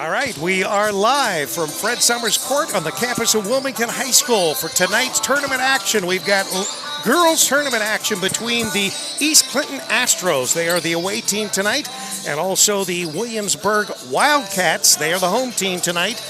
All right, we are live from Fred Summers Court on the campus of Wilmington High School for tonight's tournament action. We've got girls tournament action between the East Clinton Astros. They are the away team tonight, and also the Williamsburg Wildcats. They are the home team tonight.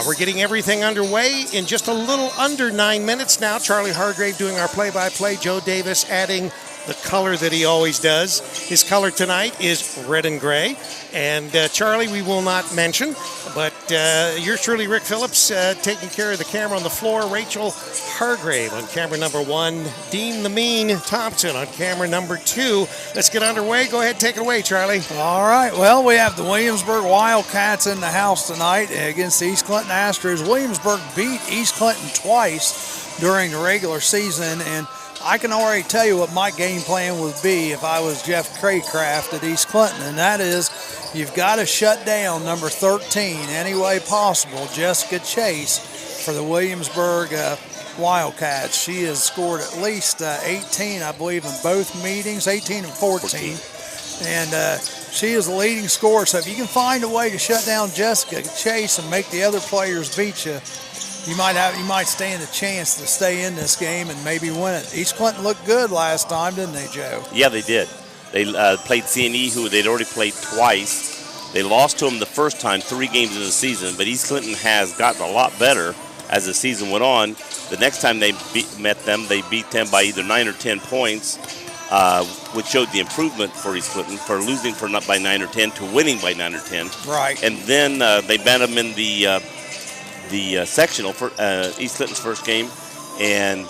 We're getting everything underway in just a little under 9 minutes now. Charlie Hargrave doing our play-by-play. Joe Davis adding the color that he always does. His color tonight is red and gray. And Charlie, we will not mention, but yours truly, Rick Phillips, taking care of the camera on the floor. Rachel Hargrave on camera number 1. Dean the Mean Thompson on camera number 2. Let's get underway. Go ahead, take it away, Charlie. All right. Well, we have the Williamsburg Wildcats in the house tonight against the East Clinton Astros. Williamsburg beat East Clinton twice during the regular season, and I can already tell you what my game plan would be if I was Jeff Craycraft at East Clinton, and that is you've got to shut down number 13 any way possible, Jessica Chase, for the Williamsburg Wildcats. She has scored at least 18, I believe, in both meetings, 18 and 14. And she is the leading scorer, so if you can find a way to shut down Jessica Chase and make the other players beat you, you might stand a chance to stay in this game and maybe win it. East Clinton looked good last time, didn't they, Joe? Yeah, they did. They played C&E, who they'd already played twice. They lost to them the first time, 3 games in the season, but East Clinton has gotten a lot better as the season went on. The next time they met them, they beat them by either 9 or 10 points, which showed the improvement for East Clinton, for losing by 9 or 10 to winning by 9 or 10. Right. And then they met them in the sectional for East Clinton's first game, and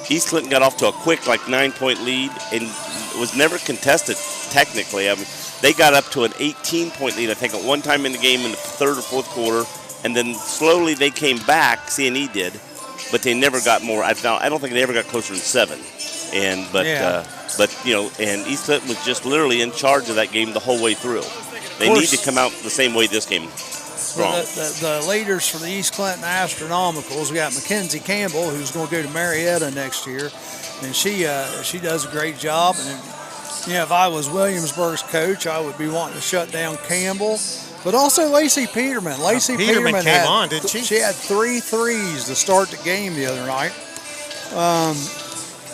East Clinton got off to a quick 9-point lead and was never contested technically. I mean, they got up to an 18-point lead, I think, at one time in the game in the third or fourth quarter, and then slowly they came back. C&E did, but they never got more. I don't think they ever got closer than 7. But East Clinton was just literally in charge of that game the whole way through. They need to come out the same way this game. The leaders for the East Clinton Astronomicals, we got Mackenzie Campbell, who's going to go to Marietta next year, and she does a great job. And if I was Williamsburg's coach, I would be wanting to shut down Campbell, but also Lacey Peterman. Lacey Peterman came on, didn't she? She had 3 threes to start the game the other night.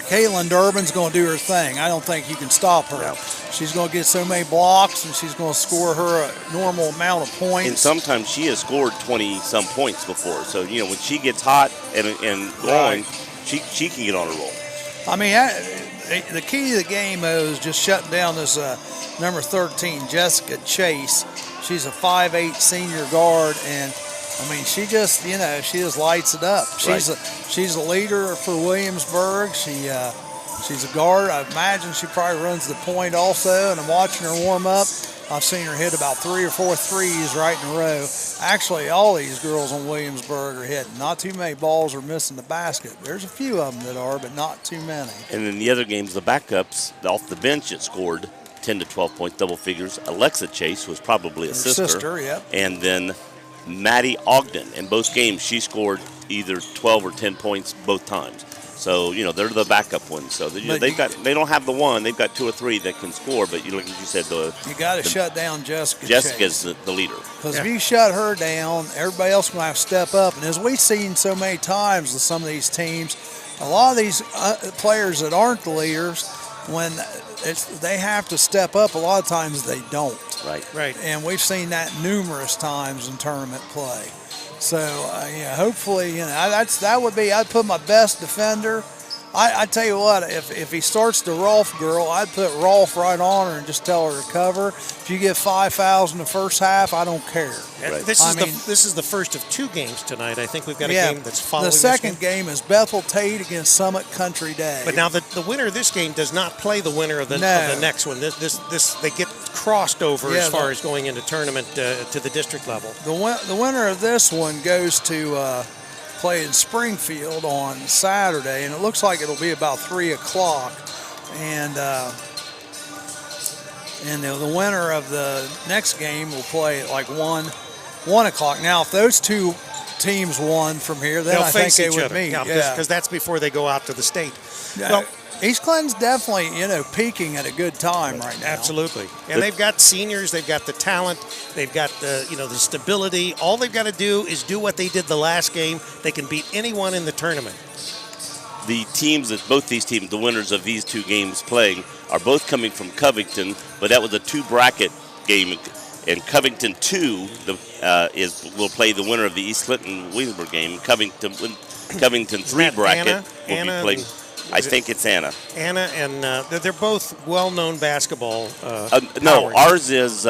Caitlin Durbin's going to do her thing. I don't think you can stop her. No. She's going to get so many blocks, and she's going to score her a normal amount of points. And sometimes she has scored 20-some points before. So, when she gets hot and going, she can get on a roll. I mean, the key to the game, though, is just shutting down this number 13, Jessica Chase. She's a 5'8" senior guard, and I mean, she just lights it up. She's a leader for Williamsburg. She's a guard. I imagine she probably runs the point also, and I'm watching her warm up. I've seen her hit about 3 or 4 threes right in a row. Actually, all these girls on Williamsburg are hitting. Not too many balls are missing the basket. There's a few of them that are, but not too many. And in the other games, the backups off the bench that scored 10 to 12 points, double figures. Alexa Chase was probably a sister. Yep. And then Maddie Ogden. In both games, she scored either 12 or 10 points both times. So, they're the backup ones. So, they don't have the one. They've got 2 or 3 that can score. But, like you said, you got to shut down Jessica Jessica's the leader. Because if you shut her down, everybody else will have to step up. And as we've seen so many times with some of these teams, a lot of these players that aren't the leaders, when they have to step up, a lot of times they don't. Right. And we've seen that numerous times in tournament play. So, hopefully, that would be, I'd put my best defender. I tell you what, if he starts the Rolf girl, I'd put Rolf right on her and just tell her to cover. If you get 5 fouls in the first half, I don't care. Right. This is the first of 2 games tonight. I think we've got a game that's following. The second game is Bethel Tate against Summit Country Day. But now the winner of this game does not play the winner of the next one. This they get crossed over as far as going into tournament to the district level. The winner of this one goes to play in Springfield on Saturday, and it looks like it'll be about 3 o'clock. And the winner of the next game will play at like 1 o'clock. Now, if those 2 teams won from here, then I think they would meet. Because that's before they go out to the state. Well, East Clinton's definitely, peaking at a good time right now. absolutely. And they've got seniors, they've got the talent, they've got the stability. All they've got to do is do what they did the last game. They can beat anyone in the tournament. The teams that both these teams, the winners of these two games playing, are both coming from Covington, but that was a 2-bracket game. And Covington 2 will play the winner of the East Clinton Williamsburg game. Covington 3 bracket will be playing. I think it's Anna. Anna and they're both well-known basketball. No, powers. ours is.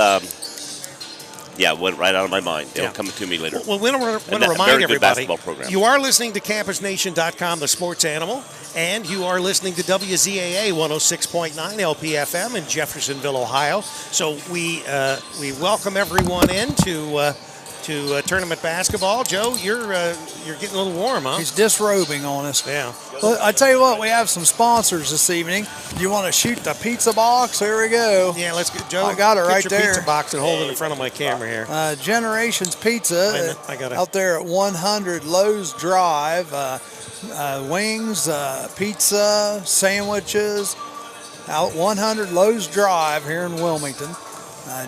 Went right out of my mind. It'll come to me later. Well, we want to remind very good everybody, basketball program. You are listening to CampusNation.com, the sports animal, and you are listening to WZAA 106.9 LPFM in Jeffersonville, Ohio. So we welcome everyone in to tournament basketball. Joe, you're getting a little warm, huh? He's disrobing on us. Yeah. Well, I tell you what, we have some sponsors this evening. You want to shoot the pizza box? Here we go. Yeah, let's get Joe. I got it get right your there. Pizza box and hold it in front of my camera here. Generations Pizza I got it. out there at 100 Lowe's Drive. Wings, pizza, sandwiches. Out 100 Lowe's Drive here in Wilmington.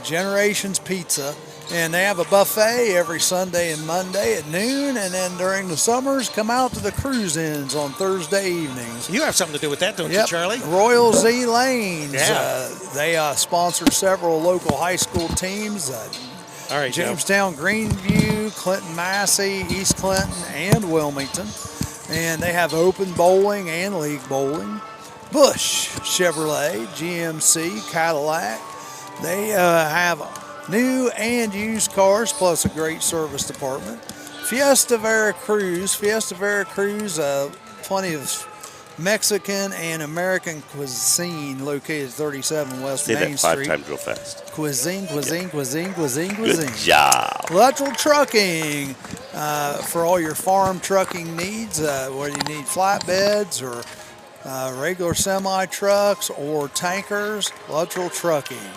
Generations Pizza. And they have a buffet every Sunday and Monday at noon. And then during the summers, come out to the cruise-ins on Thursday evenings. You have something to do with that, don't you, Charlie? Royal Z Lanes. Yeah. They sponsor several local high school teams. All right, Joe. Jamestown, Greenview, Clinton, Massey, East Clinton, and Wilmington. And they have open bowling and league bowling. Bush, Chevrolet, GMC, Cadillac. They have new and used cars, plus a great service department. Fiesta Veracruz, plenty of Mexican and American cuisine located 37 West Say Main that Street. 5 times real fast. Cuisine. Good job. Lateral trucking for all your farm trucking needs, whether you need flatbeds or regular semi-trucks or tankers, lateral trucking.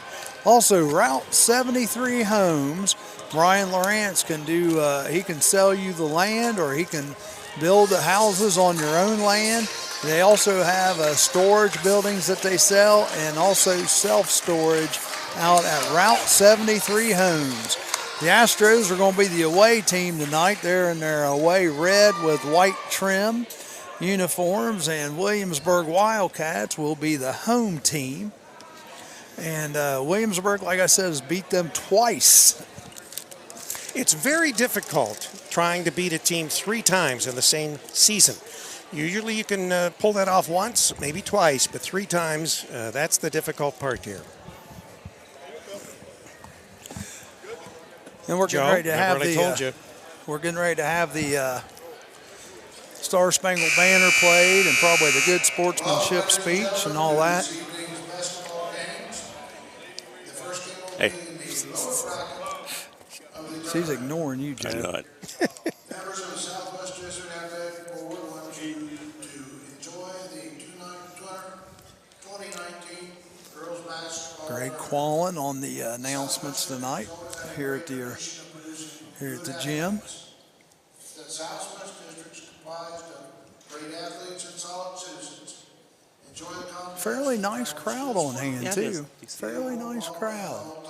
Also, Route 73 Homes. Brian Lawrence can he can sell you the land, or he can build the houses on your own land. They also have storage buildings that they sell, and also self-storage out at Route 73 Homes. The Astros are going to be the away team tonight. They're in their away red with white trim uniforms, and Williamsburg Wildcats will be the home team. And Williamsburg, like I said, has beat them twice. It's very difficult trying to beat a team 3 times in the same season. Usually you can pull that off once, maybe twice, but 3 times, that's the difficult part here. And we're getting ready to have we're getting ready to have the Star Spangled Banner played, and probably the good sportsmanship speech and all that. Hey. She's ignoring you, Joe. I know it. Members of the Southwest District Athletic Board want you to enjoy the 2019 girls basketball. Greg Quallen on the announcements tonight here at the gym. The Southwest District is comprised of great athletes and solid citizens. Enjoy the competition. Fairly nice crowd on hand, Yeah, it too. is. Fairly nice crowd.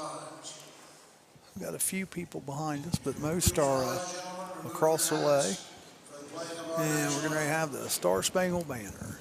We've got a few people behind us, but most are across the way. And we're going to have the Star Spangled Banner.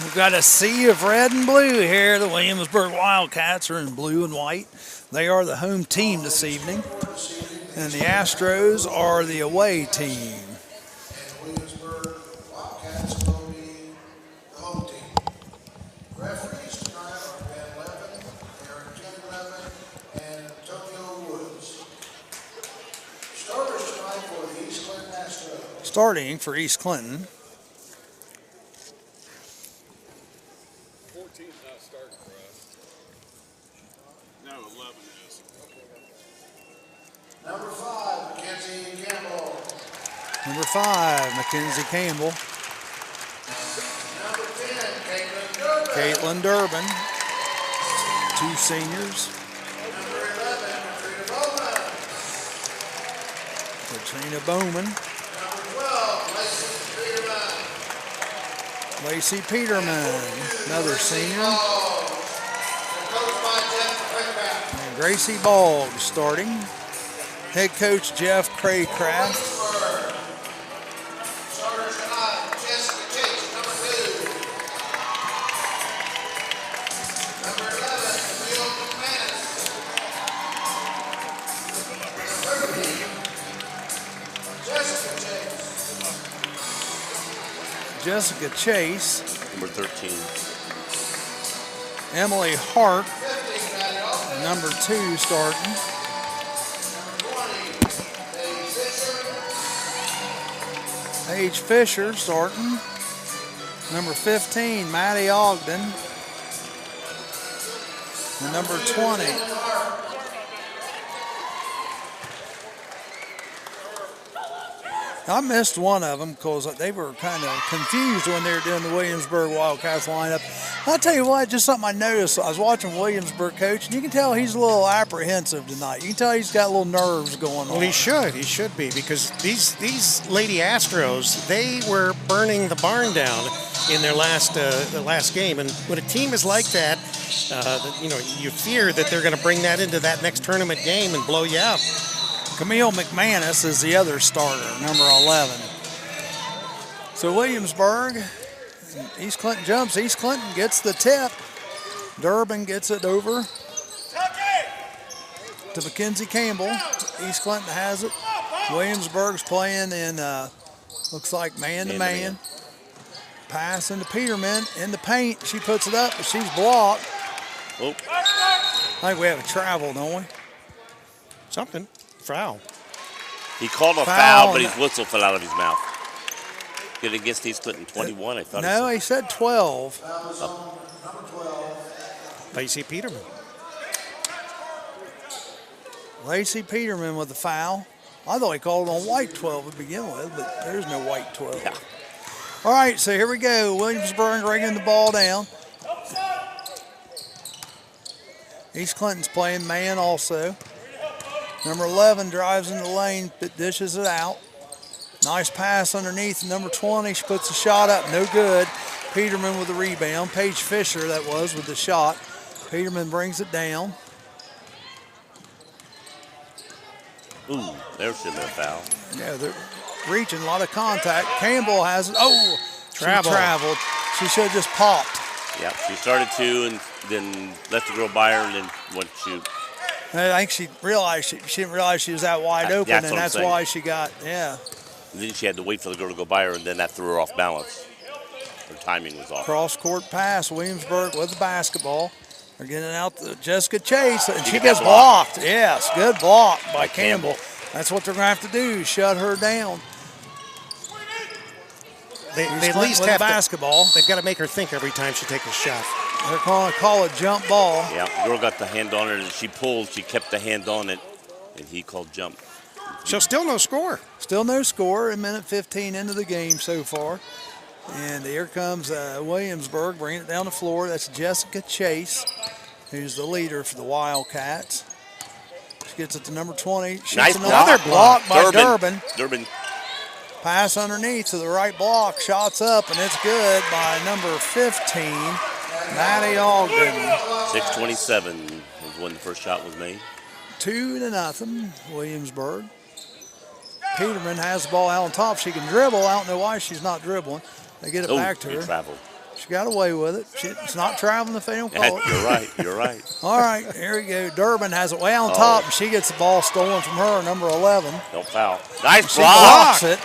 We've got a sea of red and blue here. The Williamsburg Wildcats are in blue and white. They are the home team this evening. And the Astros are the away team. And Williamsburg Wildcats will be the home team. Referees tonight are Ben Levin, Aaron Jim Levin, and Antonio Woods. Starters tonight for the East Clinton Astros. Starting for East Clinton. 14's not starting for us. No, 11 is. Number 5, Mackenzie Campbell. Number 5, Mackenzie Campbell. Number 10, Caitlin Durbin. Caitlin Durbin. 2 seniors. Number 11, Katrina Bowman. Katrina Bowman. Number 12, Lacey Lacey Peterman. Peterman, another senior. Coached by Jeff Craycraft. And Gracie Boggs starting. Head coach Jeff Craycraft. Starters tonight, Jessica Chase, number 2. Number 11, Camille McManus. Number 13, Jessica Chase. Jessica Chase. Number 13. Emily Hart, 15, Maddie Austin. number 2 starting. Number 20, Dave Fisher. Paige Fisher starting. Number 15, Maddie Ogden. And number 20, I missed one of them because they were kind of confused when they were doing the Williamsburg Wildcats lineup. I'll tell you what, just something I noticed. I was watching Williamsburg coach, and you can tell he's a little apprehensive tonight. You can tell he's got little nerves going on. Well, he should be, because these Lady Astros, they were burning the barn down in their last game, and when a team is like that, you fear that they're going to bring that into that next tournament game and blow you out. Camille McManus is the other starter, number 11. So Williamsburg, East Clinton jumps. East Clinton gets the tip. Durbin gets it over to Mackenzie Campbell. East Clinton has it. Williamsburg's playing in, looks like man-to-man. Pass into Peterman in the paint. She puts it up, but she's blocked. Oh, I think we have a travel, don't we? Something. Foul. he called a Foul. foul, but his whistle fell out of his mouth. Get against East Clinton 21, I thought. No, he said 12. That was on number 12. Lacey Peterman. Lacey Peterman with the foul. I thought he called on white 12 to begin with, but there's no white 12. Yeah. All right, so here we go. Williamsburg bringing the ball down. East Clinton's playing man also. Number 11 drives in the lane, but dishes it out. Nice pass underneath. Number 20, she puts the shot up, no good. Peterman with the rebound. Paige Fisher, that was, with the shot. Peterman brings it down. Ooh, there should have been a foul. Yeah, they're reaching, a lot of contact. Campbell has it. Oh, Travel. She traveled. She should have just popped. Yeah, she started to and then let the girl by her and then went to shoot. I think she realized she didn't realize she was that wide open, That's and what I'm that's saying. why she got, yeah. And then she had to wait for the girl to go by her, and then that threw her off balance. Her timing was off. Cross-court pass. Williamsburg with the basketball. They're getting out to Jessica Chase, and she get gets that block. blocked. Yes, good block by By Campbell. Campbell. That's what they're going to have to do, shut her down. They East at Clinton least with have the to. basketball. They've got to make her think every time she takes a shot. They're going to call a jump ball. Yeah, the girl got the hand on it, and she pulled. She kept the hand on it, and he called jump. So still no score. Still no score. A minute 15 into the game so far. And here comes Williamsburg bringing it down the floor. That's Jessica Chase, who's the leader for the Wildcats. She gets it to number 20. Shoots Nice another block by Durbin. Durbin. Pass underneath to the right block. Shots up, and it's good by number 15, Maddie Ogden. 6:27 was when the first shot was made. 2-0, Williamsburg. Peterman has the ball out on top. She can dribble. I don't know why she's not dribbling. They get it Oh, back to he her. traveled. She got away with it. It's not traveling if they don't call it. You're right. You're right. All right, here we go. Durbin has it way on top, and she gets the ball stolen from her, number 11. Don't foul. Nice She block. blocks it.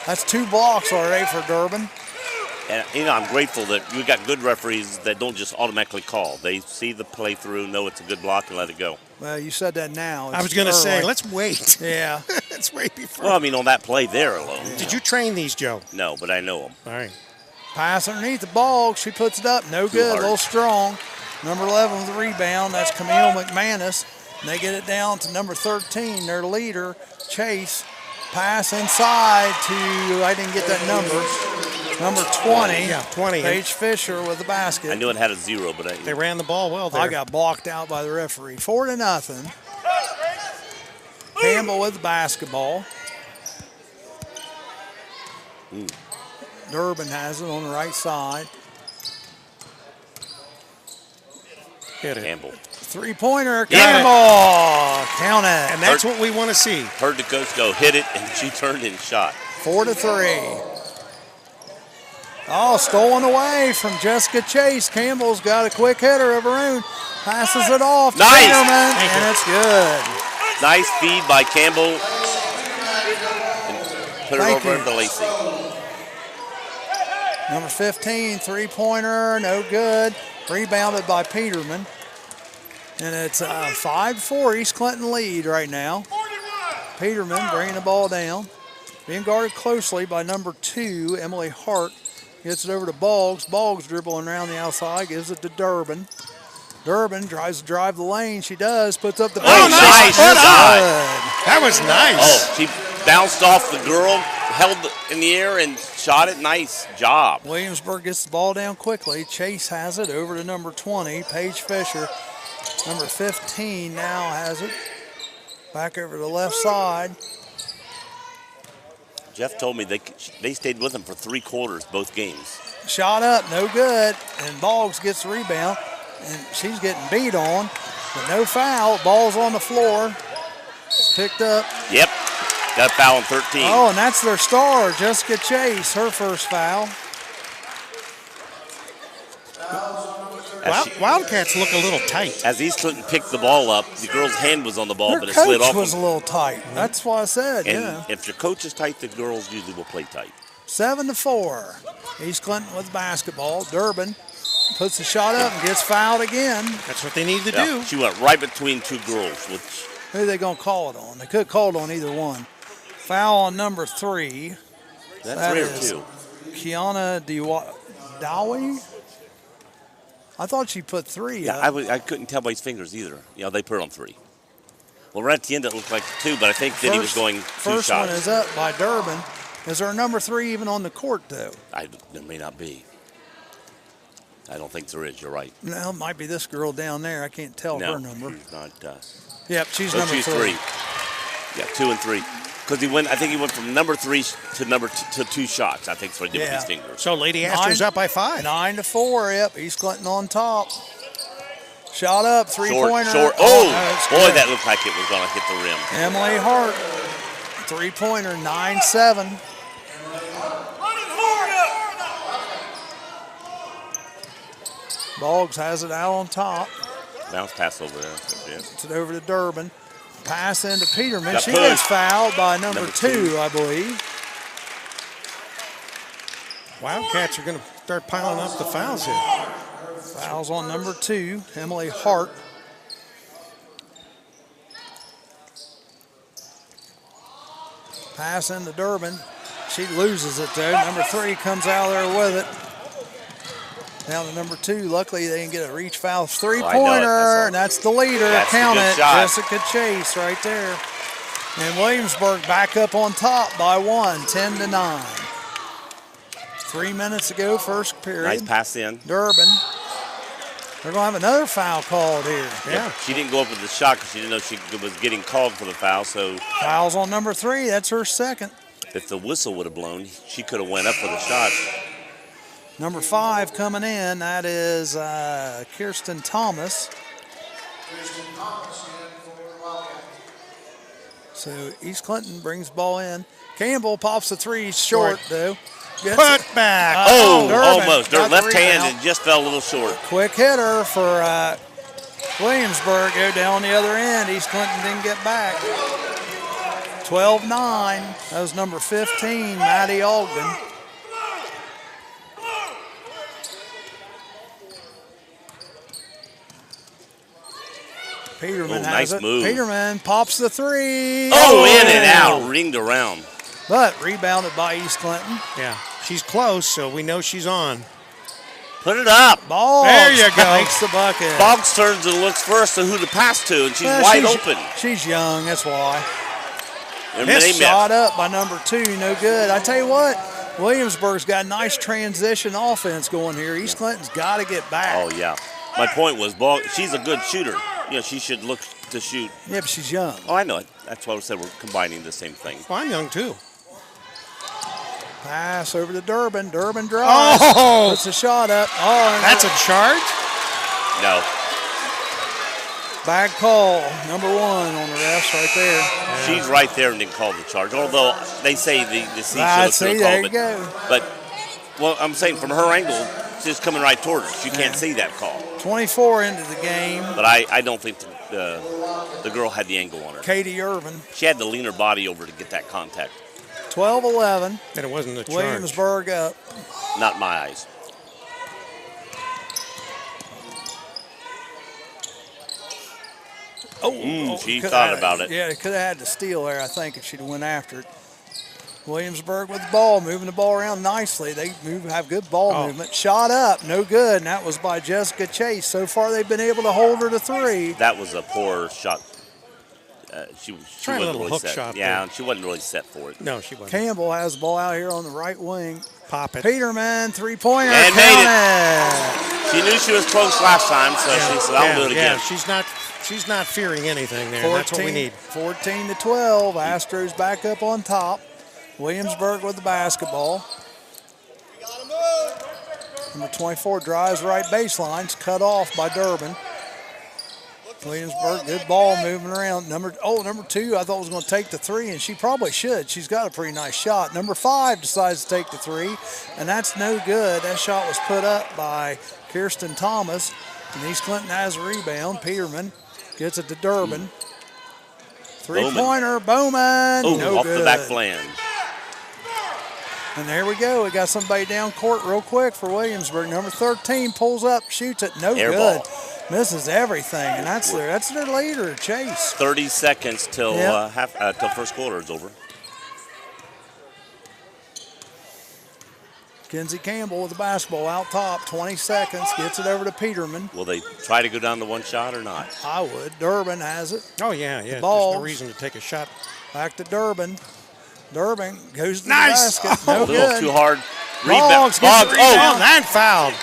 That's 2 blocks already for Durbin. And, I'm grateful that we got good referees that don't just automatically call. They see the play through, know it's a good block, and let it go. Well, you said that now. I was going to say, let's wait. Yeah. Let's wait before. Well, I mean, on that play there alone. Did you train these, Joe? No, but I know them. All right. Pass underneath the ball. She puts it up. No good. A little strong. Number 11 with the rebound. That's Camille McManus. And they get it down to number 13, their leader, Chase. Pass inside to, I didn't get that number, number 20. Yeah, 20. Paige Fisher with the basket. I knew it had a 0, but They ran the ball well there. I got blocked out by the referee. 4-0. Campbell with the basketball. Durbin has it on the right side. Hit it. Campbell. 3-pointer, Got it. Campbell. Count it. And that's what we want to see. Heard the coach go, hit it, and she turned and shot. 4-3. Oh, stolen away from Jessica Chase. Campbell's got a quick hitter of her own. Passes it off to Nice. Peterman, and it's good. Nice feed by Campbell. And put it Thank over you. to Lacey. Number 15, 3-pointer, no good. Rebounded by Peterman. And it's 5-4 East Clinton lead right now. Peterman bringing the ball down. Being guarded closely by number 2, Emily Hart. Gets it over to Boggs. Boggs dribbling around the outside, gives it to Durbin. Durbin tries to drive the lane. She does, puts up the nice Good. shot. That was nice. Oh, she bounced off the girl, held it in the air, and shot it. Nice job. Williamsburg gets the ball down quickly. Chase has it over to number 20, Paige Fisher. Number 15 now has it. Back over to the left side. Jeff told me they stayed with him for 3 quarters both games. Shot up, no good. And Boggs gets the rebound. And she's getting beat on, but no foul. Ball's on the floor. It's picked up. Yep. Got a foul on 13. Oh, and that's their star, Jessica Chase, her first foul. Wildcats look a little tight. As East Clinton picked the ball up, the girl's hand was on the ball, Their but it slid coach off was a him. little tight. That's what I said, And yeah. if your coach is tight, the girls usually will play tight. 7-4. East Clinton with basketball. Durbin puts the shot up and gets fouled again. That's what they need to Yeah, do. she went right between 2 girls, which Who are they going to call it on? They could have called on either one. Foul on number 3. that's That 3 or is 2. Kiana Dowie? I thought she put 3 Yeah, up. I couldn't tell by his fingers either. Yeah, they put it on 3. Well, right at the end, it looked like 2, but I think that he was going 2 First shots. one is up by Durbin. Is there a number 3 even on the court, though? There may not be. I don't think there is. You're right. No, it might be this girl down there. I can't tell No, her number. she's not. Yep, she's Oh, number she's 3. 3. Yeah, 2 and 3. Because I think he went from number 3 to 2 shots. I think that's what he did with his fingers. So Lady Astor's up by 5. 9-4. Yep, East Clinton on top. Shot up, 3-pointer. Short. no, Oh, it's boy, good. that looked like it was going to hit the rim. Emily Hart, 3-pointer, 9-7. Boggs has it out on top. Bounce pass over there. Yeah. Gets it over to Durbin. Pass into Peterman. Got She pushed. gets fouled by number Number 2, 2. I believe. Wildcats are going to start piling up the fouls here. Fouls on number 2, Emily Hart. Pass into Durbin. She loses it though. Number 3 comes out there with it. Down to number 2. Luckily they didn't get a reach foul. 3-pointer, and that's the leader. That's a Count good it. shot. Jessica Chase right there. And Williamsburg back up on top by 1, 10-9. 3 minutes to go, first period. Nice pass in. Durbin. They're going to have another foul called here. Yeah. She didn't go up with the shot because she didn't know she was getting called for the foul. So Fouls on number 3. That's her second. if the whistle would have blown, she could have went up for the shot. Number 5 coming in. That is Kirsten Thomas. So East Clinton brings the ball in. Campbell pops the 3 short, though. Put back. Durbin almost. Their got the left hand rebound. and just fell a little short. Quick hitter for Williamsburg. Go down the other end. East Clinton didn't get back. 12-9. That was number 15, Maddie Ogden. Peterman has nice it. move. Peterman pops the three. Oh, in and out, ringed around. But rebounded by East Clinton. Yeah, she's close, so we know she's on. Put it up. Boggs There you go. makes the bucket. Boggs turns and looks first to who to pass to, and she's Well, wide open. She's young, that's why. And This they missed. shot up by number 2, no good. I tell you what, Williamsburg's got a nice transition offense going here. East Clinton's got to get back. Oh, yeah. My point was, she's a good shooter. You know, she should look to shoot. Yeah, but she's young. Oh, I know it. That's why I said we're combining the same thing. Well, I'm young, too. Pass over to Durbin. Durbin drives. Oh! Puts a shot up. Oh, and That's a charge? No. bad call. Number 1 on the refs right there. She's right there and didn't call the charge. Although they say the C I should have see, there called you it. go. But, well, I'm saying from her angle, she's coming right toward her. She can't see that call. 24 into the game. But I don't think the girl had the angle on her. Katie Irvin. She had to lean her body over to get that contact. 12-11. And it wasn't a charge. Williamsburg up. Not in my eyes. She thought about it. Yeah, it could have had the steal there, I think, if she'd have went after it. Williamsburg with the ball, moving the ball around nicely. They have good ball movement. Shot up, no good, and that was by Jessica Chase. So far, they've been able to hold her to 3. That was a poor shot. She Trying a wasn't little really hook set. shot Yeah, there. and she wasn't really set for it. No, she wasn't. Campbell has the ball out here on the right wing. Pop it. Peterman, three-pointer. And made it. She knew she was close last time, so she said, I'll do it again. She's not fearing anything there. That's what we need. 14-12. Astros back up on top. Williamsburg with the basketball. Number 24 drives right baseline. It's cut off by Durbin. Williamsburg, good ball moving around. Number 2, I thought was going to take the 3, and she probably should. She's got a pretty nice shot. Number 5 decides to take the 3, and that's no good. That shot was put up by Kirsten Thomas, and East Clinton has a rebound. Peterman gets it to Durbin. Three-pointer, Bowman. Oh, no off good. the back flange. And there we go. We got somebody down court real quick for Williamsburg. Number 13 pulls up, shoots it, no Air good. ball. Misses everything, and that's their leader, Chase. 30 seconds till till first quarter is over. Kenzie Campbell with the basketball out top, 20 seconds, gets it over to Peterman. Will they try to go down to one shot or not? I would. Durbin has it. Oh, yeah. There's ball. no reason to take a shot. Back to Durbin. Durbin goes to Nice. the basket. No A little good. too hard. Boggs Rebound. gets the rebound. Oh, and fouled.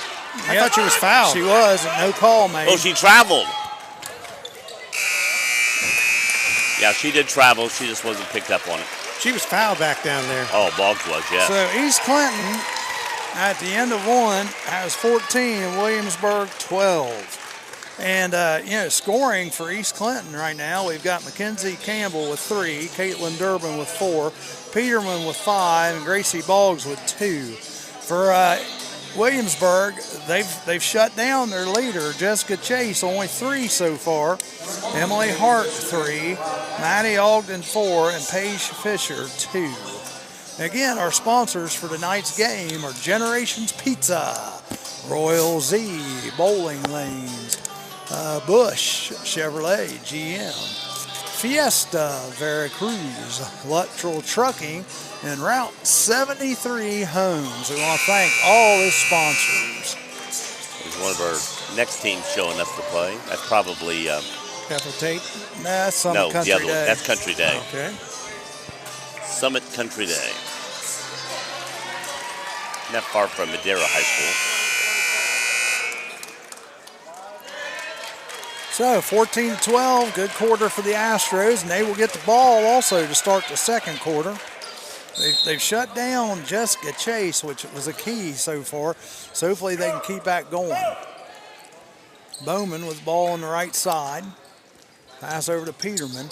I Yep. thought she was fouled. She was, and no call made. Oh, she traveled. Yeah, she did travel. She just wasn't picked up on it. She was fouled back down there. Oh, Boggs was, yeah. So East Clinton, at the end of 1, has 14 and Williamsburg 12. And, scoring for East Clinton right now, we've got Mackenzie Campbell with 3, Caitlin Durbin with 4, Peterman with 5, and Gracie Boggs with 2. For Williamsburg, they've shut down their leader, Jessica Chase, only 3 so far. Emily Hart 3, Maddie Ogden 4, and Paige Fisher 2. Again, our sponsors for tonight's game are Generations Pizza, Royal Z, Bowling Lanes, Bush Chevrolet GM, Fiesta Veracruz, Luttrell Trucking, and Route 73 Homes. We want to thank all the sponsors. There's one of our next teams showing up to play. That's probably Bethel Tate. That's Summit no, Country the other one. Day. That's Country Day. Okay. Summit Country Day. Not far from Madera High School. So 14-12, good quarter for the Astros, and they will get the ball also to start the second quarter. They've shut down Jessica Chase, which was a key so far, so hopefully they can keep that going. Bowman with the ball on the right side. Pass over to Peterman.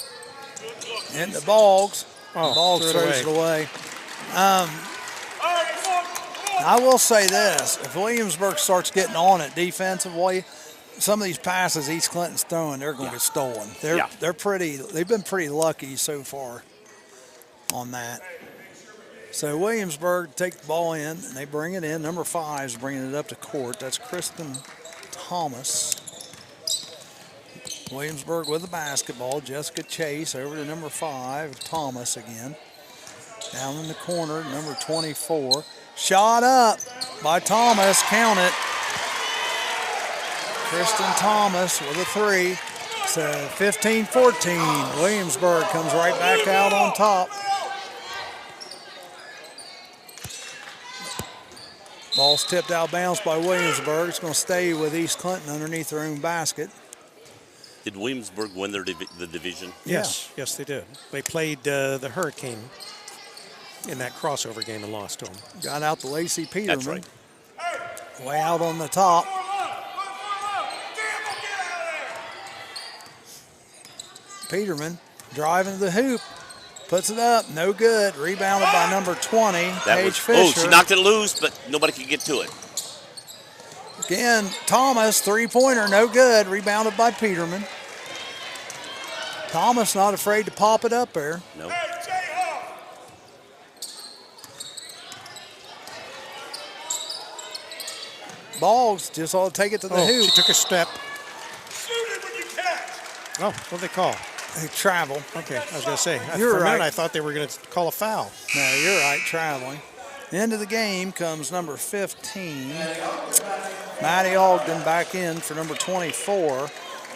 And the Boggs. Oh, Boggs threw it throws it away. I will say this: if Williamsburg starts getting on it defensively, some of these passes East Clinton's throwing, they're going to get stolen. They're pretty. They've been pretty lucky so far on that. So Williamsburg take the ball in and they bring it in. Number 5 is bringing it up to court. That's Kristen Thomas. Williamsburg with the basketball. Jessica Chase over to number 5. Thomas again. Down in the corner, number 24. Shot up by Thomas. Count it. Kristen Thomas with a 3. So 15-14. Williamsburg comes right back out on top. Ball's tipped out of bounds by Williamsburg. It's going to stay with East Clinton underneath their own basket. Did Williamsburg win the division? Yes, yes, they did. They played the Hurricane in that crossover game and lost to them. Got out to Lacey Peterman. That's right. Way out on the top. Peterman driving to the hoop. Puts it up, no good. Rebounded by number 20, Paige Fisher. Oh, she knocked it loose, but nobody could get to it. Again, Thomas, three-pointer, no good. Rebounded by Peterman. Thomas not afraid to pop it up there. No. Boggs just ought to take it to the hoop. She took a step. Shoot it when you catch. Oh, what do they call? They travel. Okay, I was going to say. You're for a minute, right. I thought they were going to call a foul. No, you're right, traveling. Into the game comes number 15. Maddie Ogden back in for number 24,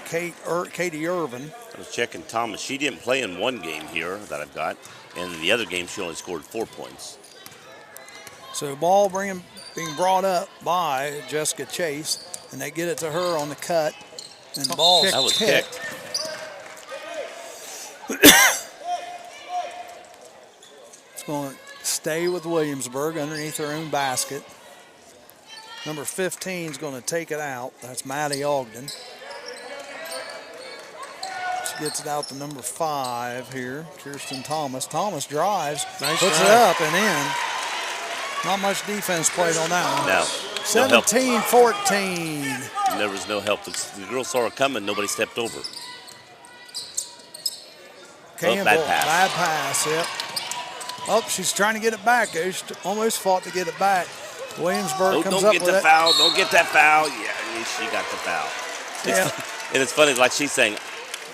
Katie Irvin. I was checking Thomas. She didn't play in one game here that I've got, and in the other game she only scored 4 points. So ball being brought up by Jessica Chase, and they get it to her on the cut, and the ball That was kicked. It's going to stay with Williamsburg underneath their own basket. Number 15 is going to take it out. That's Maddie Ogden. She gets it out to number 5 here, Kirsten Thomas. Thomas drives, Nice puts drive. it up and in. Not much defense played on that one. No. No help. 17-14. There was no help. The girl saw her coming. Nobody stepped over. Campbell, bad pass, yep. Oh, she's trying to get it back. She almost fought to get it back. Williamsburg comes Don't up get with the it. foul. Don't get that foul. Yeah, at least she got the foul. Yeah. And it's funny, like she's saying,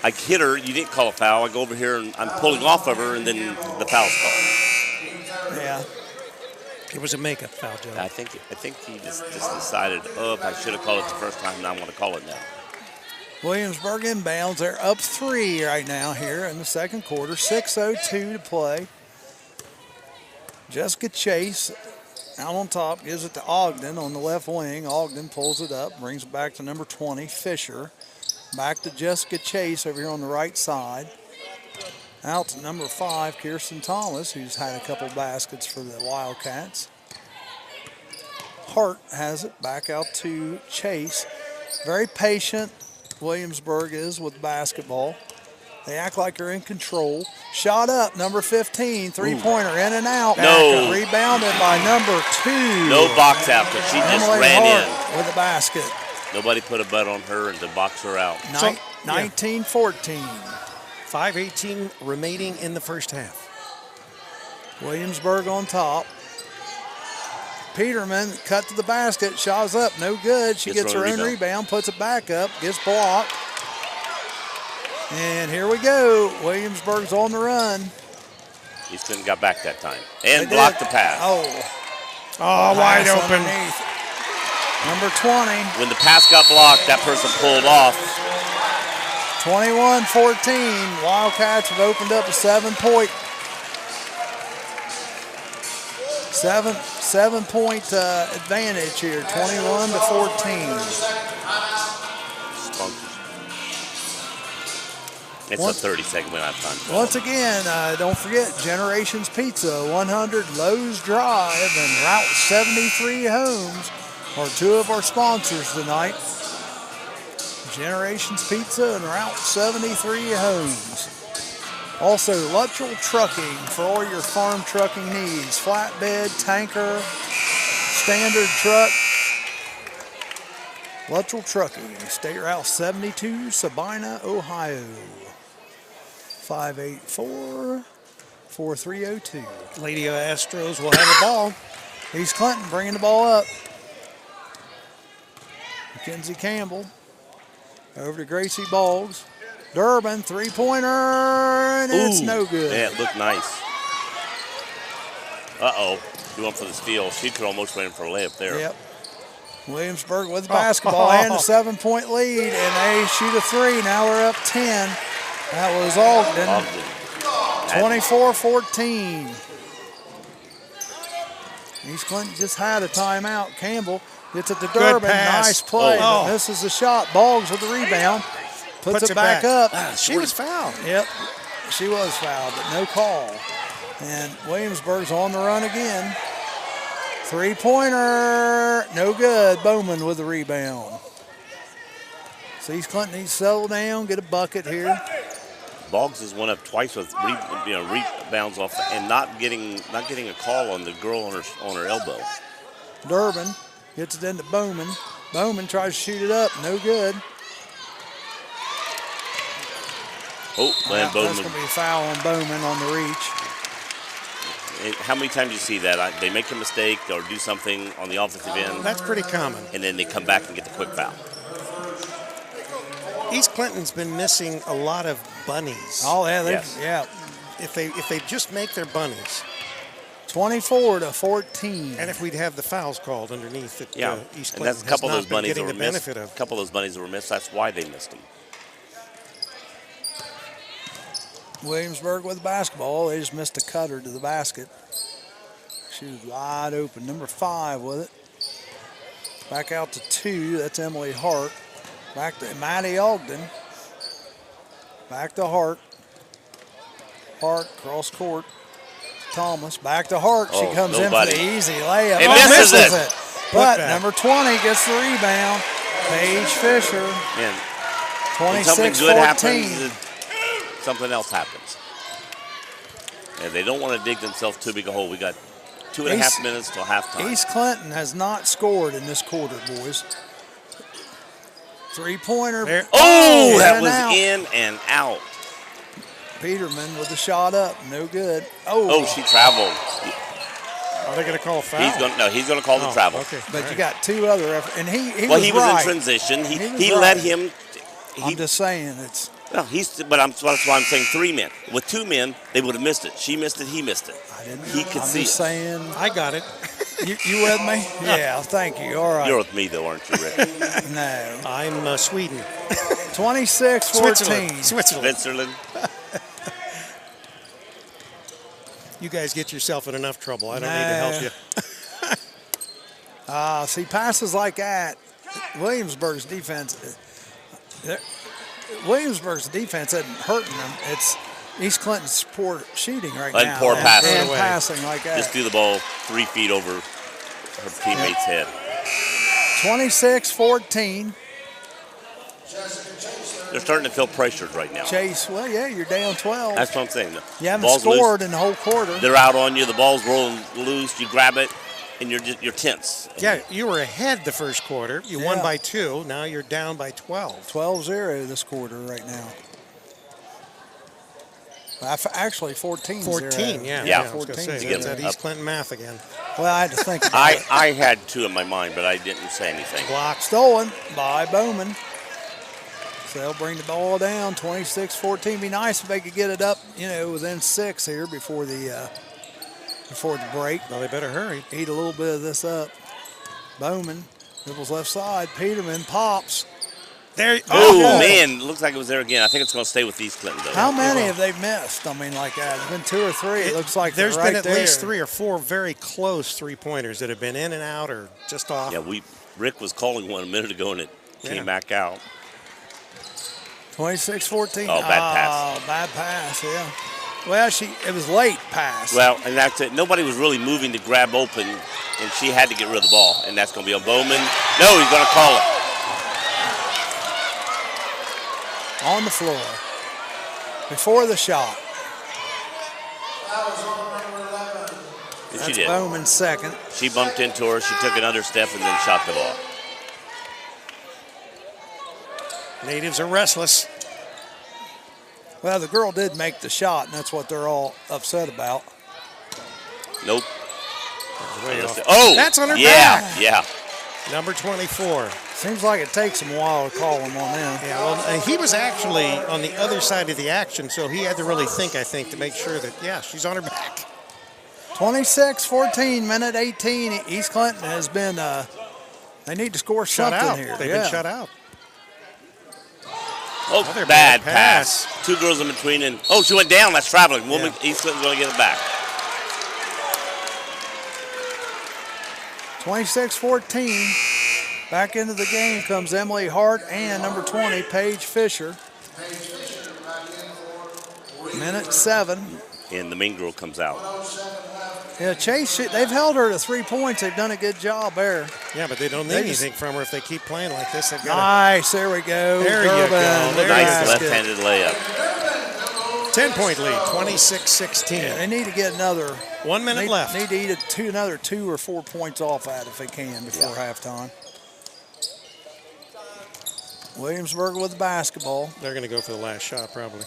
I hit her. You didn't call a foul. I go over here and I'm pulling off of her, and then the foul's called. Yeah. It was a makeup foul, Joe. I think he just decided, I should have called it the first time, and I want to call it now. Williamsburg inbounds. They're up 3 right now here in the second quarter. 6:02 to play. Jessica Chase out on top, gives it to Ogden on the left wing. Ogden pulls it up, brings it back to number 20, Fisher. Back to Jessica Chase over here on the right side. Out to number 5, Kirsten Thomas, who's had a couple baskets for the Wildcats. Hart has it back out to Chase. Very patient, Williamsburg is with basketball. They act like they're in control. Shot up, number 15, three-pointer, in and out. No. Rebounded by number 2. No box out, because she just Emily ran in. Hart with the basket. Nobody put a butt on her and to box her out. 19-14. 5:18 remaining in the first half. Williamsburg on top. Peterman cut to the basket, shots up, no good. She gets her own rebound, puts it back up, gets blocked. And here we go. Williamsburg's on the run. Easton got back that time and They blocked did. the pass. Oh, wide Pass open. underneath. Number 20, When the pass got blocked, that person pulled off. 21-14. Wildcats have opened up a 7-point. 7-point advantage here, 21-14. It's a 30-second win out of time. Once again, don't forget Generations Pizza, 100 Lowe's Drive and Route 73 Homes are 2 of our sponsors tonight. Generations Pizza and Route 73 Homes. Also, Luttrell Trucking for all your farm trucking needs. Flatbed, tanker, Standard Truck. Luttrell Trucking, State Route 72, Sabina, Ohio. 584-4302. Lady Astros will have the ball. East Clinton bringing the ball up. Mackenzie Campbell over to Gracie Boggs. Durbin, three-pointer, and it's no good. Yeah, it looked nice. Uh-oh. She went for the steal. She could almost win for a layup there. Yep. Williamsburg with the basketball and a 7-point lead, and they shoot a three. Now we're up 10. That was Ogden. 24-14. East Clinton just had a timeout. Campbell gets it to Durbin. Nice play. Oh. Misses the shot. Boggs with the rebound. Puts it back up. She was fouled. Yep. She was fouled, but no call. And Williamsburg's on the run again. Three-pointer, no good. Bowman with the rebound. So East Clinton needs to settle down, get a bucket here. Boggs has won up twice with rebounds off and not getting a call on the girl on her elbow. Durbin gets it into Bowman. Bowman tries to shoot it up, no good. Oh, man, Bowman. That's going to be a foul on Bowman on the reach. How many times do you see that? They make a mistake or do something on the offensive end. That's pretty common. And then they come back and get the quick foul. East Clinton's been missing a lot of bunnies. Oh, yeah. Yes. Yeah. If they just make their bunnies. 24-14. And if we'd have the fouls called underneath it, Yeah, East and Clinton that's a couple of has those not been bunnies that getting were the missed. benefit of. A couple of those bunnies that were missed. That's why they missed them. Williamsburg with the basketball. They just missed a cutter to the basket. She was wide open. Number 5 with it. Back out to 2. That's Emily Hart. Back to Maddie Ogden. Back to Hart. Hart, cross court. Thomas, back to Hart. She comes in for the easy layup. It misses it. But number 20 gets the rebound. Paige Fisher. Man, when something 26-14. good happens, something else happens. And they don't want to dig themselves too big a hole. We got 2.5 minutes till halftime. East Clinton has not scored in this quarter, boys. Three-pointer. Oh, that was in and out. Peterman with the shot up, no good. Oh, she traveled. Are they going to call a foul? He's going to call the travel. Okay. But you got 2 other efforts, and he was right. in transition. He let him. I'm just saying it's. No, that's why I'm saying 3 men. With 2 men, they would have missed it. She missed it. He missed it. I didn't. He could see I'm just saying. I got it. You with me? Yeah. Thank you. All right. You're with me though, aren't you, Rick? No. I'm Sweden. 26-14. Switzerland. You guys get yourself in enough trouble. I don't need to help you. See, passes like that, Williamsburg's defense isn't hurting them. It's East Clinton's poor shooting right now. And poor passing. And passing like that. Just threw the ball 3 feet over her teammate's head. 26-14. They're starting to feel pressured right now. Chase, well, yeah, you're down 12. That's what I'm saying. You haven't scored in the whole quarter. They're out on you. The ball's rolling loose. You grab it, and you're tense. Yeah, you were ahead the first quarter. You won by 2. Now you're down by 12. 12-0 this quarter right now. Actually, 14-0. 14, yeah. Yeah. I was going to say, Again, that's that East Clinton math again. Well, I had to think about it. I had 2 in my mind, but I didn't say anything. Block stolen by Bowman. So they'll bring the ball down, 26-14. Be nice if they could get it up, within 6 here before the break. Well, they better hurry. Eat a little bit of this up. Bowman dribbles left side. Peterman pops. There. Oh, man, looks like it was there again. I think it's going to stay with East Clinton, though. How many have they missed? I mean, like that. It's been 2 or 3. It looks like there's right been at there. least 3 or 4 very close three-pointers that have been in and out or just off. Yeah, Rick was calling one a minute ago, and it came back out. 26-14. Oh, bad pass. Oh, bad pass, yeah. Well, it was late pass. Well, and that's it. Nobody was really moving to grab open, and she had to get rid of the ball, and that's going to be on Bowman. No, he's going to call it. On the floor. Before the shot. she That's did. Bowman's second. She bumped into her. She took another step and then shot the ball. Natives are restless. Well, the girl did make the shot, and that's what they're all upset about. Nope. Way off. Oh, That's on her yeah, back. yeah. Number 24. Seems like it takes them a while to call him on them. Yeah, well, he was actually on the other side of the action, so he had to really think, I think, to make sure that, yeah, she's on her back. 26-14, minute 18. East Clinton has been, they need to score Shut something out. here. They've been shut out. Oh, Another bad bad pass. Two girls in between, and she went down. That's traveling. East Clinton's going to get it back. 26-14. Back into the game comes Emily Hart and number 20, Paige Fisher. Minute 7. And the main girl comes out. Yeah, Chase, they've held her to 3 points. They've done a good job there. Yeah, but they don't need anything from her if they keep playing like this. They've got Nice, there we go. There you go. There Nice left-handed layup. 10-point lead, 26-16. Yeah, they need to get another. 1 minute left. Need to eat another 2 or 4 points off that if they can before halftime. Williamsburg with the basketball. They're going to go for the last shot, probably.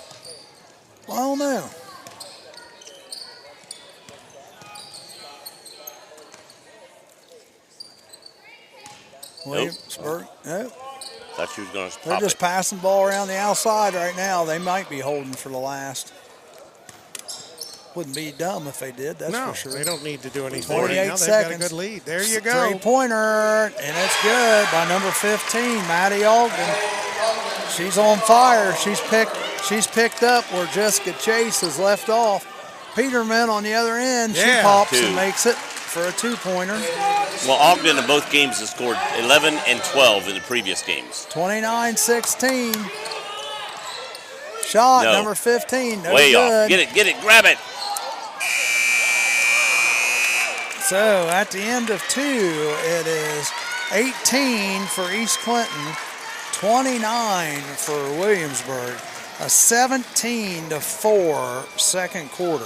Well, I don't know. Williamsburg. Nope. Thought she was going to They're pop just it. passing the ball around the outside right now. They might be holding for the last. Wouldn't be dumb if they did, that's No, for sure. they don't need to do anything. 48 Right now, they've seconds. got a good lead. There you go. Three-pointer, and it's good by number 15, Maddie Ogden. She's on fire. She's picked up where Jessica Chase has left off. Peterman on the other end. She Yeah. pops Two. and makes it for a two-pointer. Well, Ogden in both games has scored 11 and 12 in the previous games. 29-16. Shot, No. number 15. No Way good. off. Get it, grab it. So at the end of 2, it is 18 for East Clinton, 29 for Williamsburg. A 17-4 second quarter.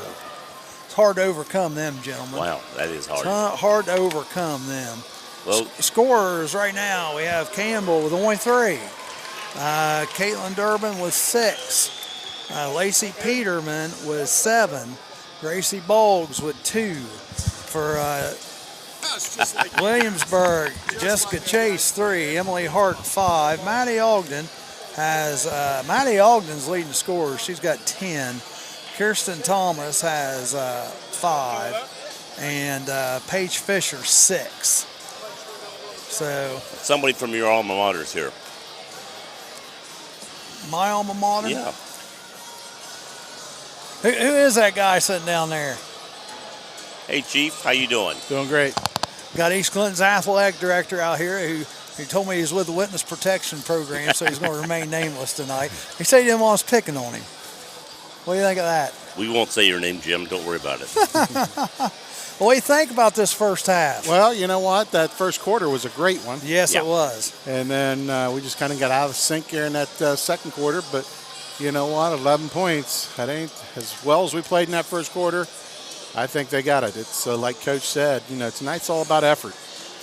It's hard to overcome them, gentlemen. Wow, that is hard. It's hard to overcome them. Well, Scorers right now, we have Campbell with only 3. Caitlin Durbin with 6. Lacey Peterman with 7. Gracie Boggs with 2. For Williamsburg, Jessica Chase 3, Emily Hart 5. Maddie Ogden's leading scorer. She's got 10. Kirsten Thomas has 5, and Paige Fisher 6. So somebody from your alma mater is here. my alma mater. Yeah. Who is that guy sitting down there? Hey, Chief, how you doing? Doing great. Got East Clinton's athletic director out here who told me he's with the Witness Protection Program, so he's going to remain nameless tonight. He said he didn't want us picking on him. What do you think of that? We won't say your name, Jim. Don't worry about it. What do you think about this first half? Well, you know what? That first quarter was a great one. Yes, Yeah. it was. And then we just kind of got out of sync here in that second quarter. But you know what? 11 points. That ain't as well as we played in that first quarter. I think they got it. It's like Coach said, tonight's all about effort.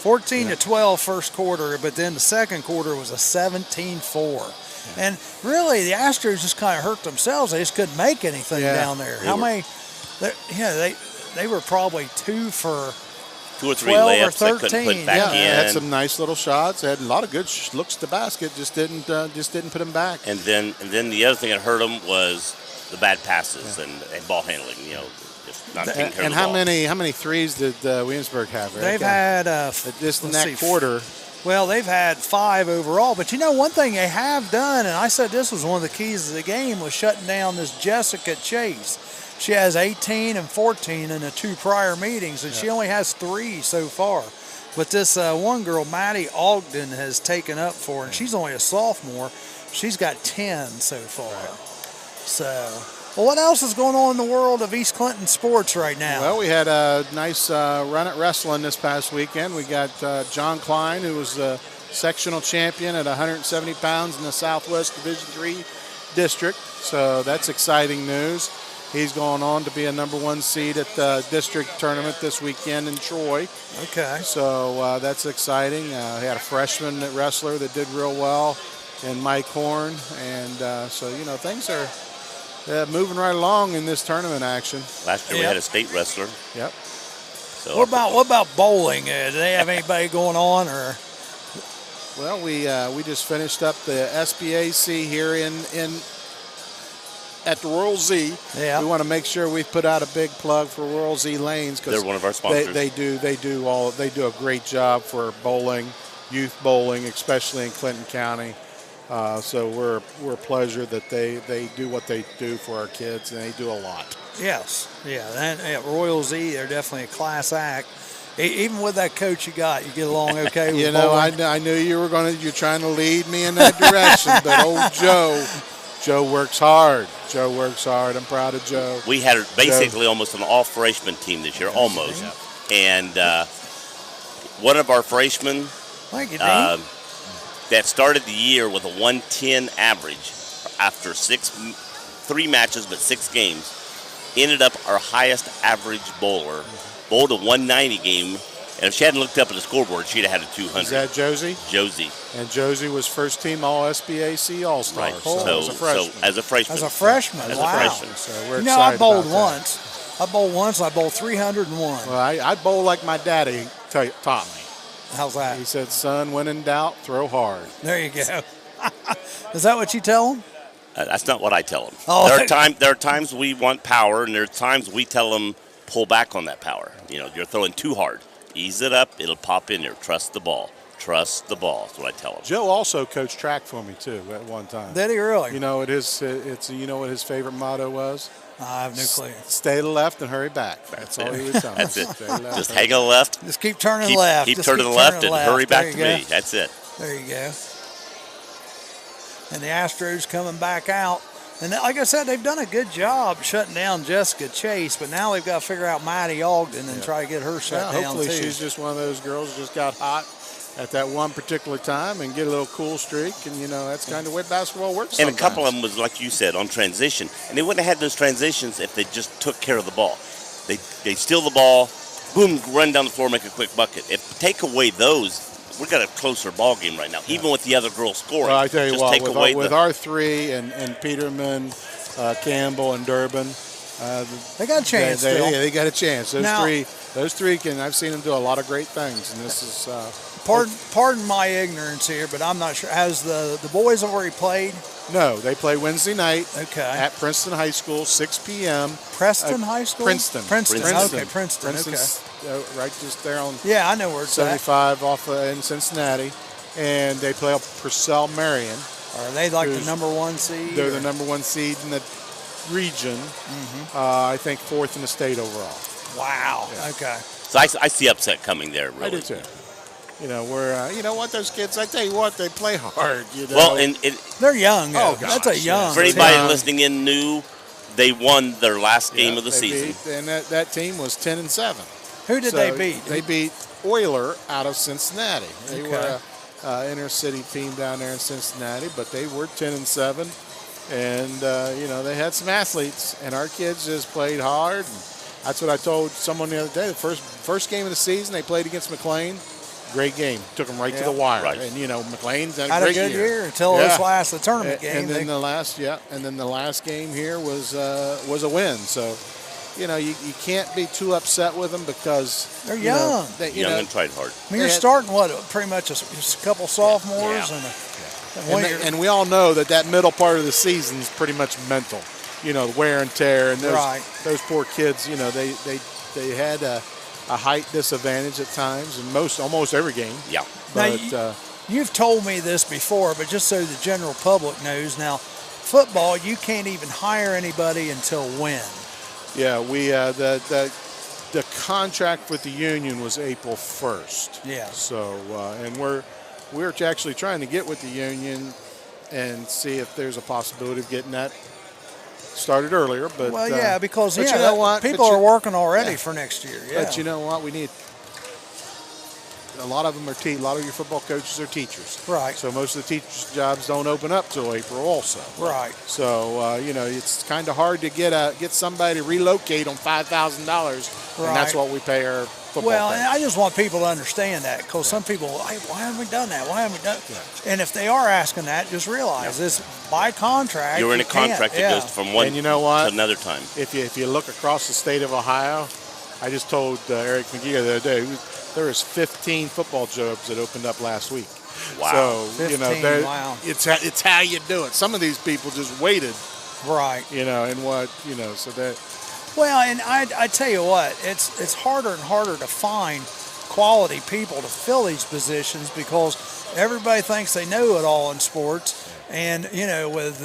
14-12 first quarter, but then the second quarter was a 17-4. And really, the Astros just kind of hurt themselves. They just couldn't make anything down there. They were probably 2 for 2 or 3 12 or layups they couldn't 13. put back They had in. some nice little shots. They had a lot of good looks to the basket. Just didn't put them back. And then the other thing that hurt them was the bad passes and ball handling. Just not taking care And of the how ball. many threes did Williamsburg have? Eric? they've had just in let's that see, quarter. Well, they've had 5 overall, but one thing they have done, and I said this was one of the keys of the game, was shutting down this Jessica Chase. She has 18 and 14 in the 2 prior meetings, and she only has 3 so far. But this one girl, Maddie Ogden, has taken up for her, and she's only a sophomore. She's got 10 so far. So, well, what else is going on in the world of East Clinton sports right now? Well, we had a nice run at wrestling this past weekend. We got John Klein, who was the sectional champion at 170 pounds in the Southwest Division III district. So that's exciting news. He's gone on to be a #1 seed at the district tournament this weekend in Troy. Okay. So that's exciting. He had a freshman wrestler that did real well, and Mike Horn. And so, things are moving right along in this tournament action. Last year we had a state wrestler. Yep. So What about bowling? Do they have anybody going on, or? Well, we just finished up the SBAC here in at the Royal Z. Yeah. We want to make sure we put out a big plug for Royal Z Lanes because they're one of our sponsors. They do a great job for bowling, youth bowling, especially in Clinton County. So we're pleasure that they do what they do for our kids, and they do a lot. Yes. Yeah. At Royal Z, they're definitely a class act. Even with that coach you got, you get along okay with bowling? I knew you're trying to lead me in that direction, but old Joe works hard. Joe works hard. I'm proud of Joe. We had basically almost an all-freshman team this year, almost. And one of our freshmen Thank you, Dean. that started the year with a 110 average after 3 matches but 6 games, ended up our highest average bowler, bowled a 190 game, and if she hadn't looked up at the scoreboard, she'd have had a 200. Is that Josie? Josie. And Josie was first team All-SBAC All-Star. Right. So as a freshman. As a freshman. As a freshman, wow. freshman. So we're I excited bowled about that. once. I bowled 301. Well, I bowl like my daddy taught me. How's that? He said, son, when in doubt, throw hard. There you go. Is that what you tell them? That's not what I tell them. Oh. There are times we want power, and there are times we tell them pull back on that power. You're throwing too hard. Ease it up. It'll pop in there. Trust the ball. Trust the ball. That's what I tell them. Joe also coached track for me too at one time. Did he really? You know what his favorite motto was? I have no clue. Stay to the left and hurry back. That's all he was telling That's us. it. Stay to the left, Just hurry hang on the left. Just keep turning Keep left. Keep Just turning keep left and left. hurry back There to you go. me. That's it. There you go. And the Astros coming back out. And like I said, they've done a good job shutting down Jessica Chase, but now they've got to figure out Maddie Ogden and try to get her shut down hopefully too. she's just one of those girls who just got hot at that one particular time and get a little cool streak, and that's kind of the way basketball works. And sometimes. a couple of them was, like you said, on transition. And they wouldn't have had those transitions if they just took care of the ball. They steal the ball, boom, run down the floor, make a quick bucket. If take away those, we got a closer ball game right now, even with the other girls scoring. Well, I tell you just what, take away with our three and Peterman, Campbell, and Durbin, They got a chance still. they got a chance. Now- Those three can. I've seen them do a lot of great things, and this is. Pardon my ignorance here, but I'm not sure. Has the boys already played? No, they play Wednesday night Okay. at Princeton High School, 6 p.m. Preston High School? Princeton. Princeton. Princeton. Okay, Princeton. Okay. Princeton's right just there on Yeah, I know where it's at. 75 off in Cincinnati, and they play Purcell Marion. Are they like the Who's- #1 seed? They're or- the #1 seed in the region. I think 4th in the state overall. Wow. Okay. So I see upset coming there, really. I do too. We're you know what, those kids, I tell you what, they play hard. Well, and They're young. Oh, though. That's a gosh, young. for anybody Yeah. listening in new, they won their last game of the they season. beat, and that team was 10-7. Who did they beat? They beat Euler out of Cincinnati. They Okay. were an inner city team down there in Cincinnati, but they were 10-7, and they had some athletes, and our kids just played hard. And that's what I told someone the other day. The first game of the season, they played against McLean. Great game. Took them right to the wire. Right. And McLean's had Had a a great good year until this last tournament game. And then the last game here was a win. So, you can't be too upset with them because They're young. Young and tried hard. I mean, you're starting pretty much just a couple sophomores and we all know that middle part of the season is pretty much mental. The wear and tear, and those poor kids. They had a height disadvantage at times in almost every game. Yeah. But you've told me this before, but just so the general public knows, now football, you can't even hire anybody until when? yeah, we the contract with the union was April 1st. Yeah. So and we're actually trying to get with the union and see if there's a possibility of getting that started earlier. But because but you know what? people are working already for next year. Yeah. But you know what? We need. a lot of them are a lot of your football coaches are teachers. Right. So most of the teachers' jobs don't open up till April also. Right. So, it's kind of hard to get somebody to relocate on $5,000, and that's what we pay our football Well, coaches. and I just want people to understand that, because some people, hey, why haven't we done that? Why haven't we done it? And if they are asking that, just realize this by contract. You're in a contract that goes from one And you know what? to another time. If you look across the state of Ohio, I just told Eric McGee the other day, there was 15 football jobs that opened up last week. Wow. So, 15, wow. it's how you do it. Some of these people just waited, Right. so that. Well, and I tell you what, it's harder and harder to find quality people to fill these positions, because everybody thinks they know it all in sports. And, with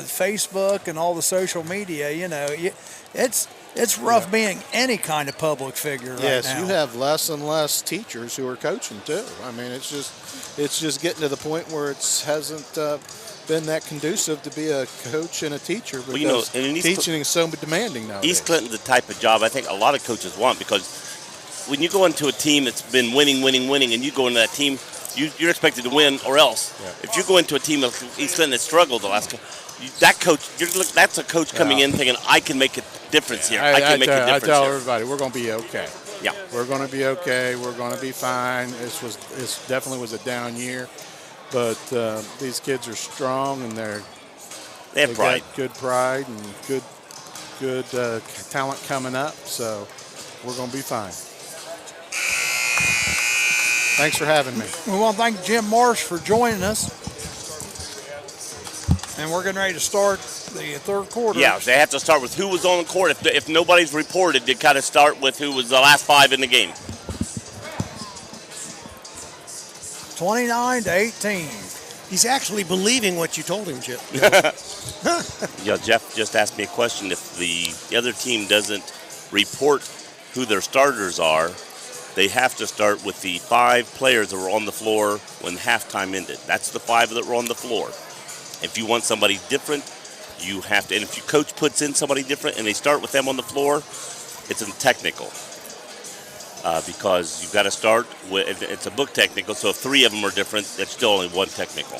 Facebook and all the social media, it's rough being any kind of public figure right now. Yes, you have less and less teachers who are coaching too. I mean, it's just getting to the point where it hasn't been that conducive to be a coach and a teacher, because teaching is so demanding nowadays. East Clinton's the type of job I think a lot of coaches want, because when you go into a team that's been winning, and you go into that team, you're expected to win or else. Yeah. If you go into a team of East Clinton that struggled the last that's a coach coming in thinking, I can make a difference here. I can make a difference I tell here. everybody, we're going to be okay. Yeah. We're going to be okay. We're going to be fine. This definitely was a down year, but these kids are strong, and they have pride. Got good pride and good talent coming up. So we're going to be fine. Thanks for having me. We want to thank Jim Marsh for joining us. And we're getting ready to start the third quarter. Yeah, they have to start with who was on the court. If nobody's reported, they kind of start with who was the last 5 in the game. 29-18. He's actually believing what you told him, Jeff. Yeah, Jeff just asked me a question. If the other team doesn't report who their starters are, they have to start with the 5 players that were on the floor when halftime ended. That's the 5 that were on the floor. If you want somebody different, you have to. And if your coach puts in somebody different and they start with them on the floor, it's a technical. Because you've got to start with, it's a book technical, so if 3 of them are different, it's still only 1 technical.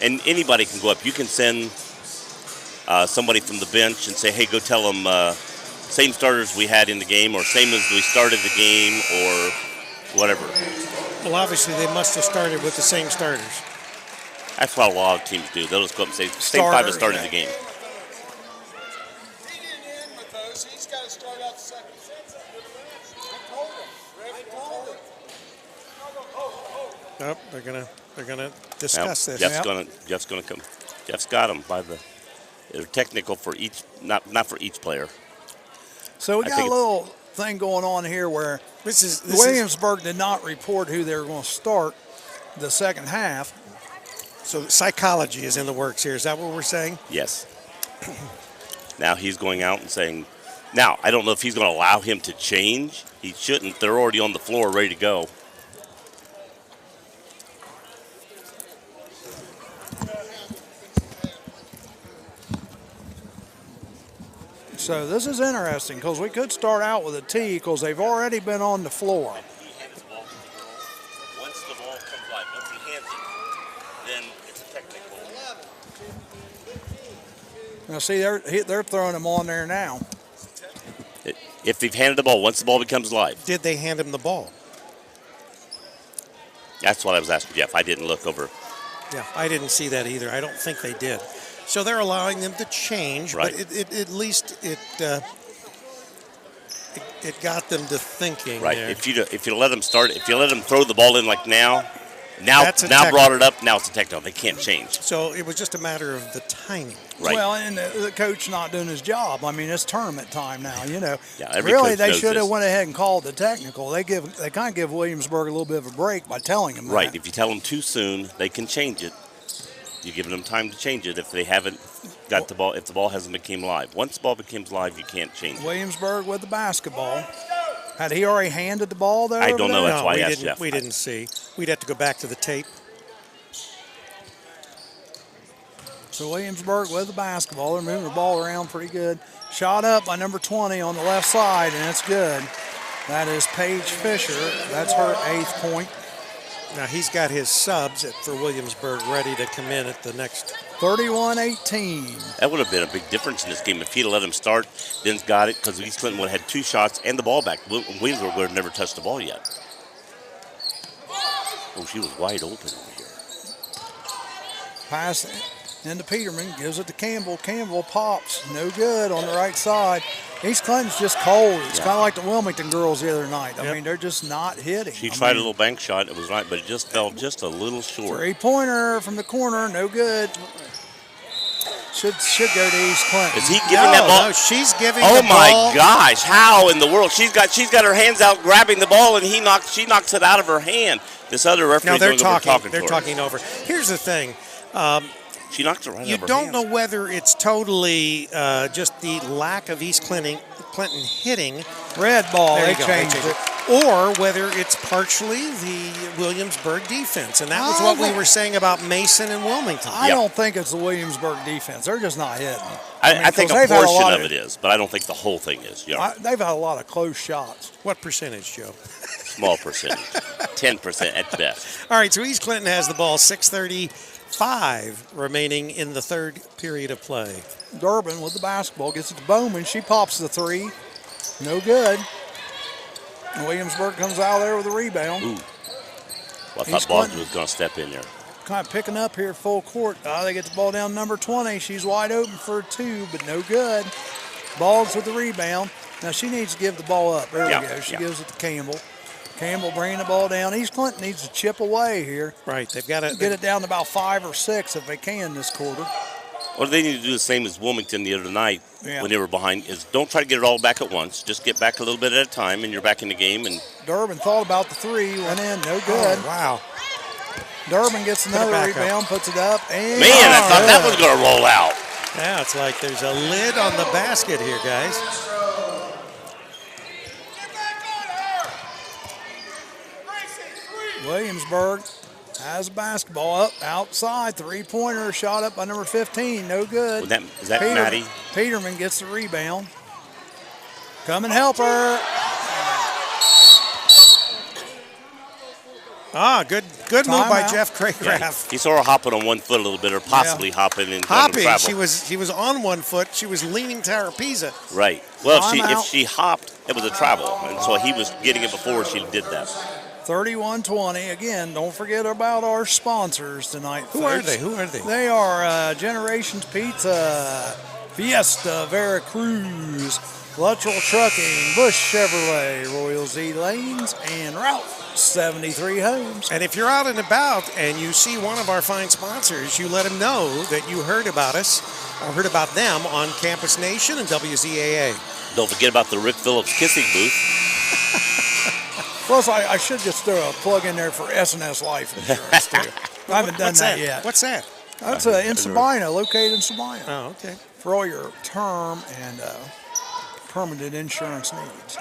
And anybody can go up. You can send somebody from the bench and say, hey, go tell them same starters we had in the game, or same as we started the game, or whatever. Well, obviously, they must have started with the same starters. That's what a lot of teams do. They'll just go up and say, same 5 that started the game. He didn't end with those. He's got to start out the second. Nope, they're gonna discuss this. Jeff's gonna come. Jeff's got them they're technical for each, not for each player. So we got a little thing going on here where Williamsburg did not report who they were going to start the second half. So psychology is in the works here. Is that what we're saying? Yes. Now he's going out and saying, now I don't know if he's going to allow him to change. He shouldn't. They're already on the floor ready to go. So this is interesting, because we could start out with a T, because they've already been on the floor. Once the ball comes live, once he hands it, then it's a technical. Now see, they're throwing him on there now. If they've handed the ball, once the ball becomes live. Did they hand him the ball? That's what I was asking Jeff. I didn't look over. Yeah, I didn't see that either. I don't think they did. So they're allowing them to change, right. But at least it got them to thinking. Right. There. If you let them start, if you let them throw the ball in like now brought it up, now it's a technical. They can't change. So it was just a matter of the timing. Right. Well, and the coach not doing his job. I mean, it's tournament time now, Yeah, every really, coach they knows should have this. went ahead and called the technical. They kind of give Williamsburg a little bit of a break by telling them Right. that. If you tell them too soon, they can change it. You're giving them time to change it if they haven't got the ball, if the ball hasn't become live. Once the ball becomes live, you can't change it. Williamsburg with the basketball. Had he already handed the ball there? I don't know. There? That's why I asked Jeff. We didn't see. We'd have to go back to the tape. So Williamsburg with the basketball. They're moving the ball around pretty good. Shot up by number 20 on the left side, and it's good. That is Paige Fisher. That's her 8th point. Now he's got his subs for Williamsburg ready to come in at the next. 31-18. That would have been a big difference in this game if he'd have let him start, then got it, because East Clinton would have had 2 shots and the ball back. Williamsburg would have never touched the ball yet. Oh, she was wide open over here. Pass into Peterman, gives it to Campbell. Campbell pops, no good on the right side. East Clinton's just cold. It's kind of like the Wilmington girls the other night. I mean, they're just not hitting. She tried a little bank shot. It was right, but it just fell just a little short. 3-pointer from the corner, no good. Should go to East Clinton. Is he giving that ball? No, she's giving Oh the my ball. gosh! How in the world? She's got her hands out grabbing the ball, and she knocks it out of her hand. This other referee Now they're going over talking. to her. Talking over. Here's the thing. She knocked it right out You of her don't hand. know whether it's totally just the lack of East Clinton hitting. Red ball, There they you go, changed they it. Or whether it's partially the Williamsburg defense. And that was what we were saying about Mason and Wilmington. I don't think it's the Williamsburg defense. They're just not hitting. I think 'cause a they've had portion lot of it is, but I don't think the whole thing is. Yeah, They've had a lot of close shots. What percentage, Joe? small percentage, 10% at best. All right, so East Clinton has the ball, 6:35 remaining in the third period of play. Durbin with the basketball, gets it to Bowman. She pops the 3. No good. And Williamsburg comes out there with a rebound. Ooh. Well, I East thought Bogdan Clinton. was going to step in there. Kind of picking up here full court. They get the ball down number 20. She's wide open for a 2, but no good. Boggs with the rebound. Now she needs to give the ball up. There we go. She gives it to Campbell. Campbell bringing the ball down. East Clinton needs to chip away here. Right, they've got to Get it down to about 5 or 6 if they can this quarter. Well, they need to do the same as Wilmington the other night Yeah. when they were behind. Is don't try to get it all back at once. Just get back a little bit at a time, and you're back in the game. And Durbin thought about the 3, went in, no good. Oh, wow. Durbin gets another back up. rebound, puts it up, and man, I thought that was going to roll out. Yeah, it's like there's a lid on the basket here, guys. Williamsburg has a basketball up outside. 3-pointer shot up by number 15. No good. Is that Maddie? Peterman gets the rebound. Come and help her. Good move by Timeout. Jeff Craycraft. He saw her hopping on one foot a little bit, or possibly hopping and going to Hopping, travel. she was on one foot. She was leaning to her pizza. Right. Well, Timeout. if she hopped, it was a travel, and so he was getting it before she did that. 31-20. Again, don't forget about our sponsors tonight, Who are folks. they? Who are they? They are Generations Pizza, Fiesta, Veracruz, Luttrell Trucking, Bush Chevrolet, Royal Z Lanes, and Route 73 Homes. And if you're out and about and you see one of our fine sponsors, you let them know that you heard about us or heard about them on Campus Nation and WZAA. Don't forget about the Rick Phillips kissing booth. Plus, I should just throw a plug in there for S&S Life Insurance, too. I haven't done What's that yet. What's that? That's in Sabina, located in Sabina, Oh, okay. for all your term and permanent insurance needs.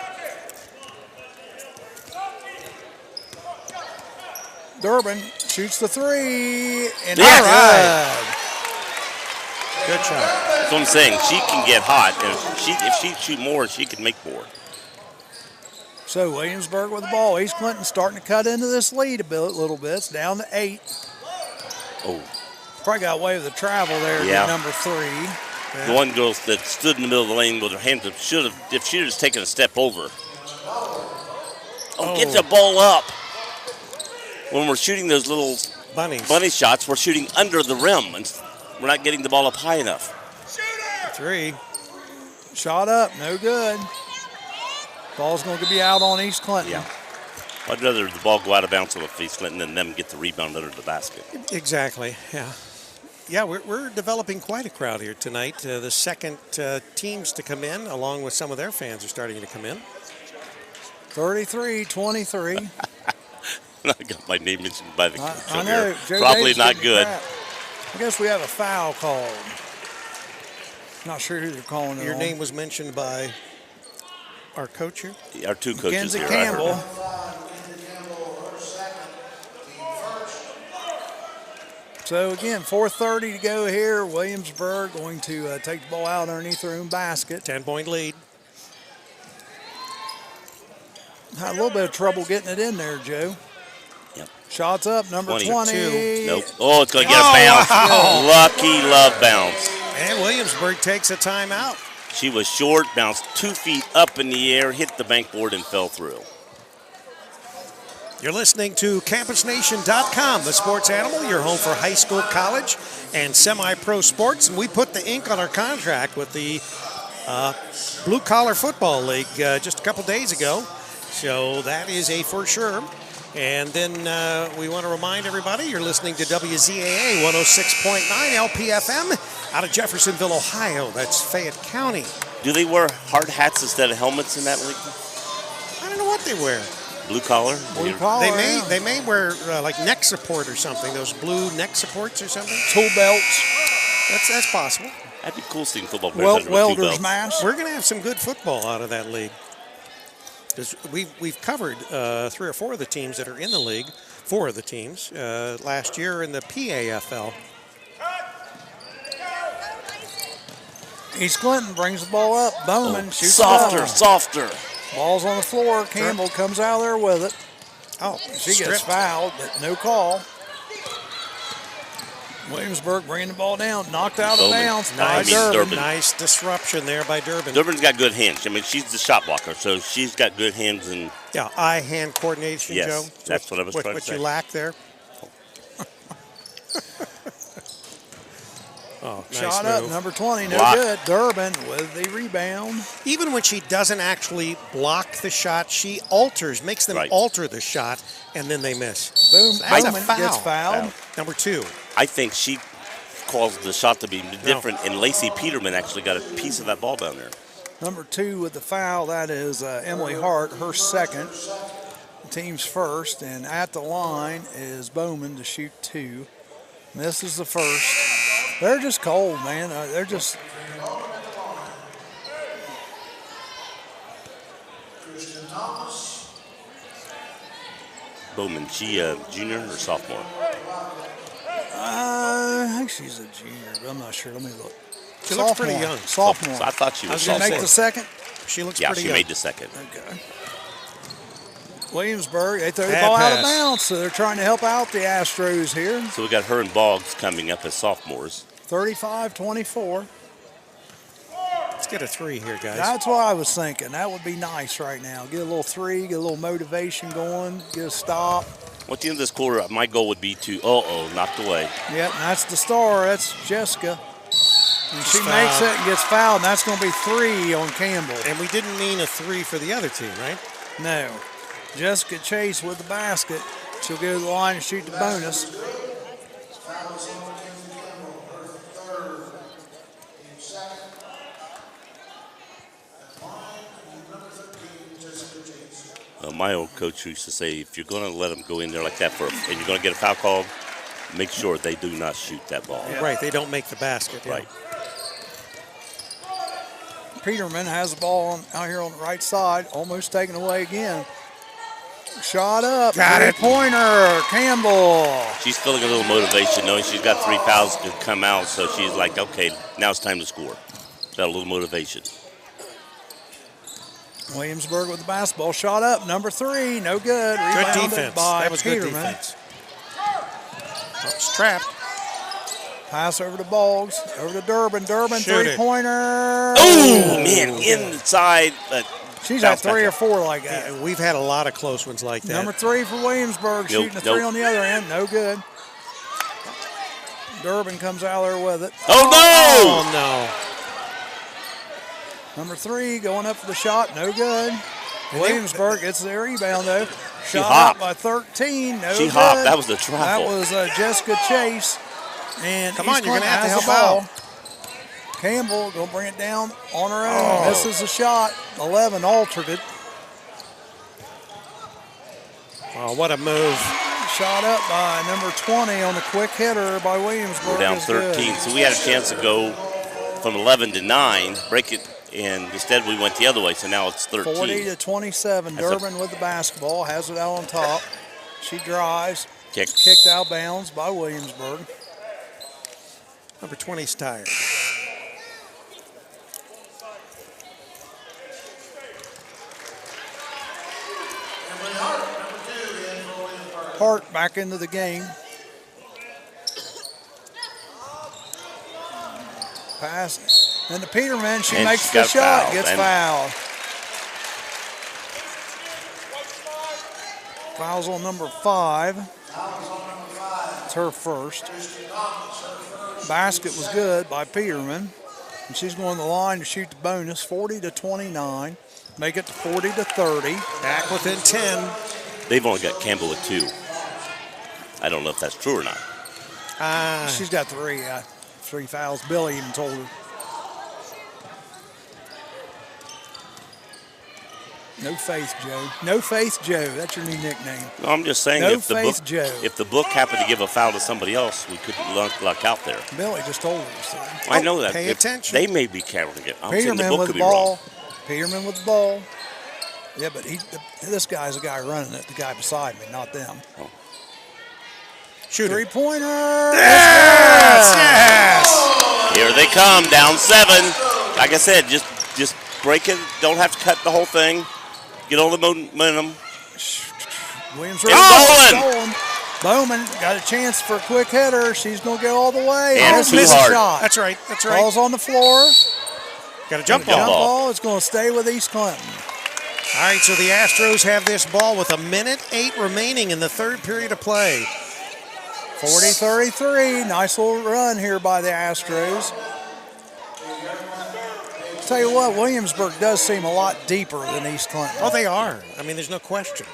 Durbin shoots the 3, and Yeah. all right. Good shot. That's what I'm saying. She can get hot, and if she shoot more, she can make more. So Williamsburg with the ball. East Clinton starting to cut into this lead a little bit. It's down to 8. Oh, Probably got away with the travel there Yeah. to number 3. the one girl that stood in the middle of the lane with her hands up if she had just taken a step over. Get the ball up. When we're shooting those little Bunnies. bunny shots, we're shooting under the rim, and we're not getting the ball up high enough. 3. Shot up, no good. Ball's going to be out on East Clinton. Yeah. I'd rather the ball go out of bounds on the East Clinton than them get the rebound under the basket. Exactly, yeah. Yeah, we're developing quite a crowd here tonight. The second teams to come in, along with some of their fans, are starting to come in. 33-23. I got my name mentioned by the coach I over know. here. Joe Probably Davis not did good. crap. I guess we have a foul called. Not sure who they're calling it Your on. name was mentioned by our coach here. Our two coaches Kenzie here. I heard Campbell. them. So again, 4:30 to go here. Williamsburg going to take the ball out underneath their own basket. 10-point lead. Had a little bit of trouble getting it in there, Joe. Yep. Shots up, number 20. Nope. Oh, it's going to get a bounce. wow. Lucky love bounce. And Williamsburg takes a timeout. She was short, bounced 2 feet up in the air, hit the bankboard, and fell through. You're listening to CampusNation.com, the sports animal, your home for high school, college, and semi-pro sports. And we put the ink on our contract with the Blue Collar Football League just a couple days ago. So that is a for sure. And then we want to remind everybody you're listening to WZAA 106.9 LPFM out of Jeffersonville, Ohio. That's Fayette County. Do they wear hard hats instead of helmets in that league? I don't know what they wear. Blue collar? Blue collar, They may wear like neck support or something. Those blue neck supports or something. Tool belts. That's possible. That'd be cool seeing football players under Welder's 2 belts. mask. We're going to have some good football out of that league. Because we've covered 3 or 4 of the teams that are in the league. 4 of the teams last year in the PAFL. East Clinton brings the ball up. Bowman shoots Softer, it up. softer. Ball's on the floor. Campbell comes out there with it. Oh, She gets stripped. fouled, but no call. Williamsburg bringing the ball down. Knocked out of Bowman. bounds by I mean, Durbin. Durbin. Nice disruption there by Durbin. Durbin's got good hands. I mean, she's the shot blocker, so she's got good hands. And Yeah, eye-hand coordination, Yes, Joe. that's what I was trying to What say. you lack there. Oh, nice Shot move. up, number 20, no Block. good. Durbin with the rebound. Even when she doesn't actually block the shot, she alters, makes them Right. alter the shot, and then they miss. Boom, That's a Bowman foul. gets fouled. Number 2. I think she caused the shot to be different, and Lacey Peterman actually got a piece of that ball down there. Number 2 with the foul, that is Emily Hart, her second. The team's first, and at the line is Bowman to shoot 2. Misses the first. They're just cold, man. They're just Bowman, she a junior or sophomore? I think she's a junior, but I'm not sure. Let me look. She looks pretty young. Sophomore. So I thought she was Did she make sophomore. the second? She looks Yeah, pretty she young. made the second. Okay. Williamsburg, they throw the Bad ball out of pass. bounds, so they're trying to help out the Astros here. So we got her and Boggs coming up as sophomores. 35-24. Let's get a 3 here, guys. That's what I was thinking. That would be nice right now. Get a little 3, get a little motivation going, get a stop. At the end of this quarter, my goal would be to, knocked away. Yep, and that's the star. That's Jessica. And she Foul. makes it and gets fouled, and that's going to be 3 on Campbell. And we didn't mean a 3 for the other team, right? No. Jessica Chase with the basket. She'll go to the line and shoot the bonus. My old coach used to say, if you're going to let them go in there like that and you're going to get a foul called, make sure they do not shoot that ball. Right, they don't make the basket. Yeah. Right. Peterman has the ball out here on the right side, almost taken away again. Shot up. Got it. Pointer, Campbell. She's feeling a little motivation, knowing she's got 3 fouls to come out, so she's like, okay, now it's time to score. Got a little motivation. Williamsburg with the basketball. Shot up, number 3, no good. Good Rebounded defense. by That was good Peterman. defense. Oh, it's trapped. Pass over to Boggs, over to Durbin. Durbin, Shoot it. three-pointer. Oh, man, inside. But She's had bounce back 3 or up. 4 like that. Yeah, we've had a lot of close ones like that. Number 3 for Williamsburg, shooting a 3 nope. on the other end, no good. Durbin comes out there with it. Oh, Oh, no. Number 3 going up for the shot, no good. Williamsburg gets the rebound though. Shot hopped. up by 13, no She good. hopped. That was the That travel. was Jessica Chase. And Come on, East you're gonna Clinton have to has the help ball. Campbell gonna bring it down on her own. Misses the shot. 11 altered it. Oh, what a move. Shot up by number 20 on the quick hitter by Williamsburg. We're down is good. 13, so we had a chance to go from 11 to 9, break it, and instead we went the other way, so now it's 13. 40-27. That's a- Durbin with the basketball, has it out on top. She drives, Kick. kicked out bounds by Williamsburg. Number 20's tired. Hart back into the game. Pass. And to Peterman. She And makes she the got shot. fouled. Gets And- fouled. Fouls on number 5. It's her first. Basket was good by Peterman. And she's going to the line to shoot the bonus, 40-29. Make it to 40-30. Back within 10. They've only got Campbell with 2. I don't know if that's true or not. She's got 3. 3 fouls. Billy even told her. No Faith Joe. No Faith Joe. That's your new nickname. No, I'm just saying No if the Faith book Joe. if the book happened to give a foul to somebody else, we couldn't luck out there. Billy just told her. So. I know that. Pay If attention. They may be counting it. I'm saying the Peterman book with could the be wrong. ball. Peterman with the ball. Yeah, but this guy's the guy running it, the guy beside me, not them. Oh. Shooter. Three-pointer. Yes! Here they come, down 7. Like I said, just break it. Don't have to cut the whole thing. Get all the momentum. Williamsburg. Stolen. Bowman got a chance for a quick hitter. She's going to go all the way. And Just too missed the hard. shot. That's right. That's right. Ball's on the floor. Got a jump Jump ball. ball. Ball is going to stay with East Clinton. All right, so the Astros have this ball with 1:08 remaining in the third period of play. 40-33. Nice little run here by the Astros. Tell you what, Williamsburg does seem a lot deeper than East Clinton. Oh, they are. I mean, there's no question.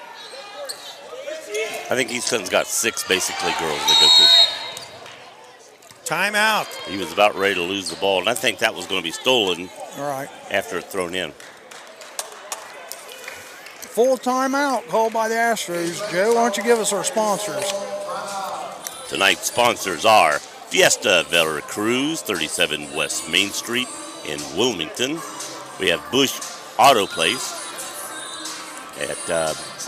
I think East Clinton's got 6 basically girls to go to. Timeout. He was about ready to lose the ball, and I think that was going to be stolen All right. after it thrown in. Full timeout called by the Astros. Joe, why don't you give us our sponsors? Tonight's sponsors are Fiesta Veracruz, 37 West Main Street in Wilmington. We have Bush Auto Place at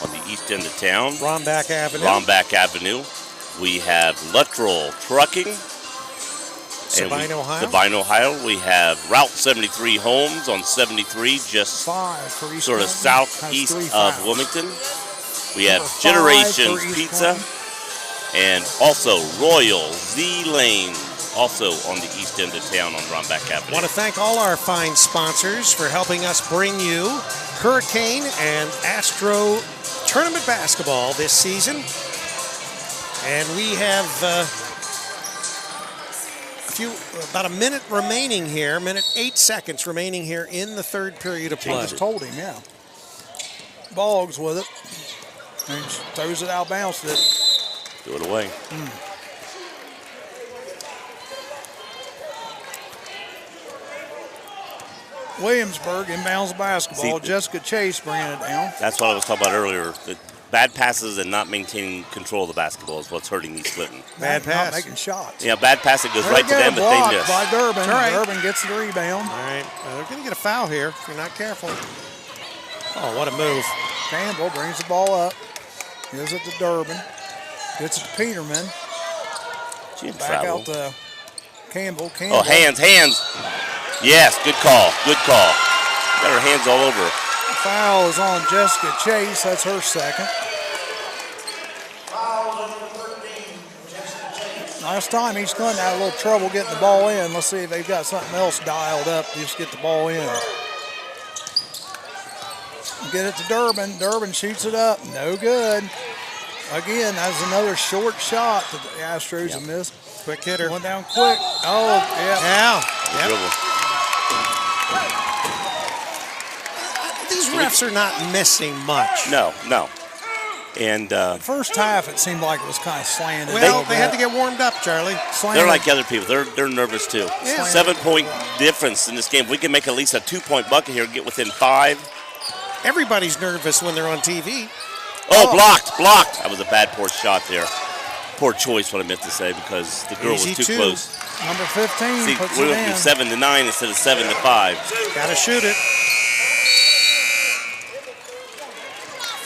on the east end of town. Romback Avenue. Romback Avenue. We have Luttrell Trucking. Sabine, Ohio. Sabine, Ohio. We have Route 73 Homes on 73, just 5 for East sort of Clinton. southeast Has 3 of fouls. Wilmington. We have Number 5 Generations for East Pizza. Clinton. And also Royal Z Lane, also on the east end of town on Romback I Avenue. want to thank all our fine sponsors for helping us bring you Hurricane and Astro tournament basketball this season. And we have about a minute remaining here, 8 seconds remaining here in the third period of I play. just told him, yeah. Boggs with it. And she throws it out, bounced it. Do it away. Williamsburg inbounds the basketball. See, Jessica Chase bringing it down. That's what I was talking about earlier. The bad passes and not maintaining control of the basketball is what's hurting East Clinton. Bad Not pass. making shots. Yeah, bad passing goes There right we to go, them, but blocked they miss. by Durbin. All right. Durbin gets the rebound. All right, they're going to get a foul here if you're not careful. Oh, what a move. Campbell brings the ball up. Gives it to Durbin. Gets it to Peterman. She didn't Back travel. out to Campbell. Campbell. Oh, hands. Yes, good call. Got her hands all over. Foul is on Jessica Chase. That's her second. Last time East Clinton had a little trouble getting the ball in. Let's see if they've got something else dialed up to just get the ball in. Get it to Durbin. Durbin shoots it up. No good. Again, that's another short shot that the Astros have missed. Quick hitter. Went down quick. Oh, yeah. Yeah. Yep. Dribble. These refs are not missing much. No. And First half, it seemed like it was kind of slanted. Well, they had to get warmed up, Charlie. they're like other people. They're nervous too. Yeah. 7-point difference in this game. If we can make at least a 2-point bucket here and get within 5. Everybody's nervous when they're on TV. Oh, blocked. That was a bad, poor shot there. Poor choice, what I meant to say, because the girl was Easy too two. close. Number 15 See, puts we're it going to in. be 7-9 instead of 7-5. Got to shoot it.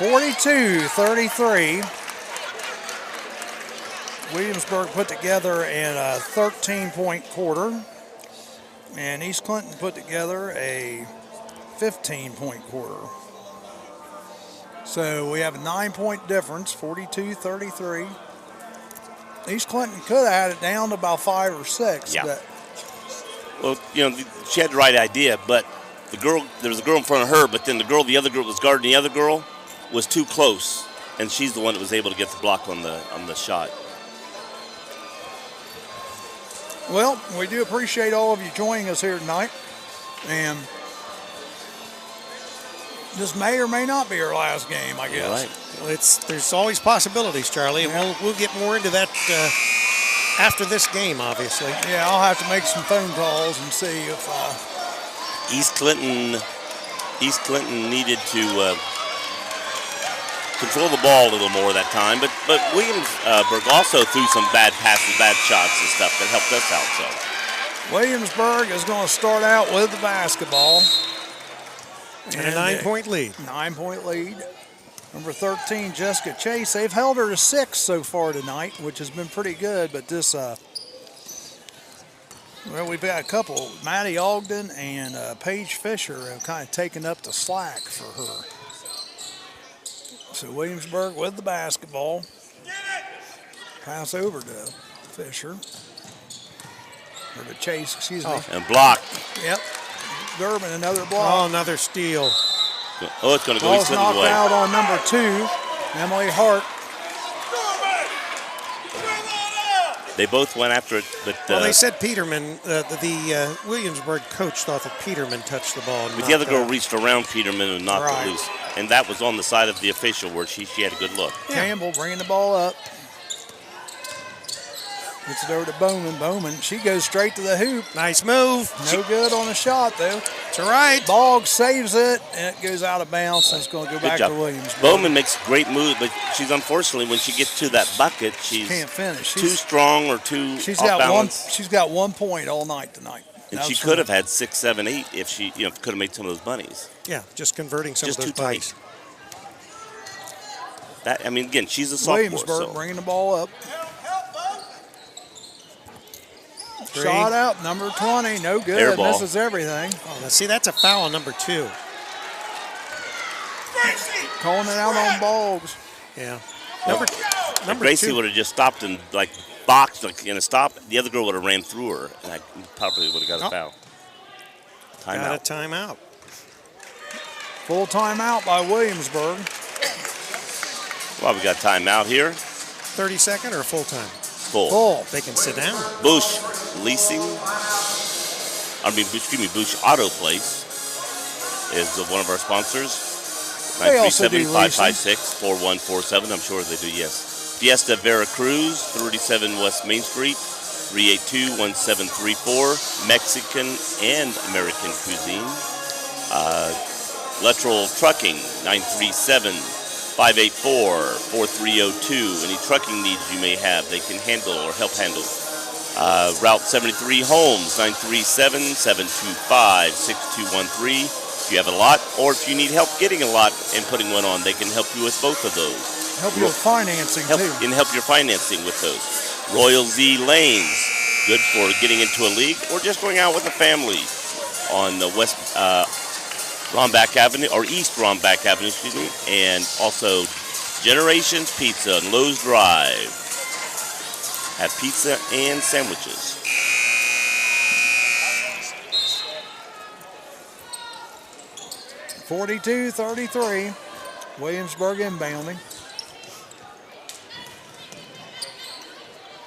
42-33. Williamsburg put together in a 13-point quarter, and East Clinton put together a 15-point quarter. So we have a 9-point difference, 42-33. East Clinton could have had it down to about 5 or 6. Yeah. But Well, she had the right idea, but there was a girl in front of her, but then the other girl was guarding the other girl, was too close, and she's the one that was able to get the block on the shot. well, we do appreciate all of you joining us here tonight. And this may or may not be our last game, I guess. Right. Well, there's always possibilities, Charlie, and we'll get more into that after this game, obviously. Yeah, I'll have to make some phone calls and see if East Clinton needed to control the ball a little more that time, but Williamsburg also threw some bad passes, bad shots and stuff that helped us out. So Williamsburg is going to start out with the basketball. And a 9-point lead. 9-point lead. Number 13, Jessica Chase. They've held her to 6 so far tonight, which has been pretty good. But this, we've got a couple. Maddie Ogden and Paige Fisher have kind of taken up the slack for her. So Williamsburg with the basketball. Pass over to Fisher. Or to Chase, excuse me. and block. Yep. Durbin, another Oh, block. another steal. Oh, it's going to go Ball's East Clinton's knocked way. out on number 2, Emily Hart. They both went after it, but Well, they said Peterman, the Williamsburg coach thought that Peterman touched the ball. but the other girl reached around Peterman and knocked Right. it loose. And that was on the side of the official where she had a good look. Campbell bringing the ball up. Gets it over to Bowman. Bowman, she goes straight to the hoop. Nice move. No good on the shot, though. It's all right. Boggs saves it, and it goes out of bounds. And it's going to go Good back job. to Williamsburg. Bowman makes a great move, but she's unfortunately, when she gets to that bucket, she's Can't finish. too strong or too She's off got balance. one. She's got 1 point all night tonight. And That she was could from- have had 6, 7, 8 if she could have made some of those bunnies. Yeah, just converting some Just of those too tight. bunnies. Again, she's a sophomore. Williamsburg So. bringing the ball up. Three. Shot out, number 20, no good. Air ball. Misses everything. Oh, now see, that's a foul on number 2. Calling it out on Boggs. Yeah. If Number Gracie 2. would have just stopped and boxed in a stop, the other girl would have ran through her, and I probably would have got a foul. Got a Timeout. timeout. Full timeout by Williamsburg. Well, we got timeout here. 30-second or full time? Full. Full. They can sit down. Bush Leasing. Bush Auto Place is one of our sponsors. They also do 937-556-4147. I'm sure they do, yes. Fiesta Veracruz, 37 West Main Street, 382-1734. Mexican and American cuisine. Lateral Trucking, 937-584-4302. Any trucking needs you may have, they can handle or help handle. Route 73 Homes, 937-725-6213. If you have a lot, or if you need help getting a lot and putting one on, they can help you with both of those. Help you with financing, too. Help your financing with those. Royal Z Lanes, good for getting into a league or just going out with a family on the West Romback Avenue, or East Romback Avenue, excuse me, and also Generations Pizza on Lowe's Drive. Have pizza and sandwiches. (42-33). Williamsburg inbounding.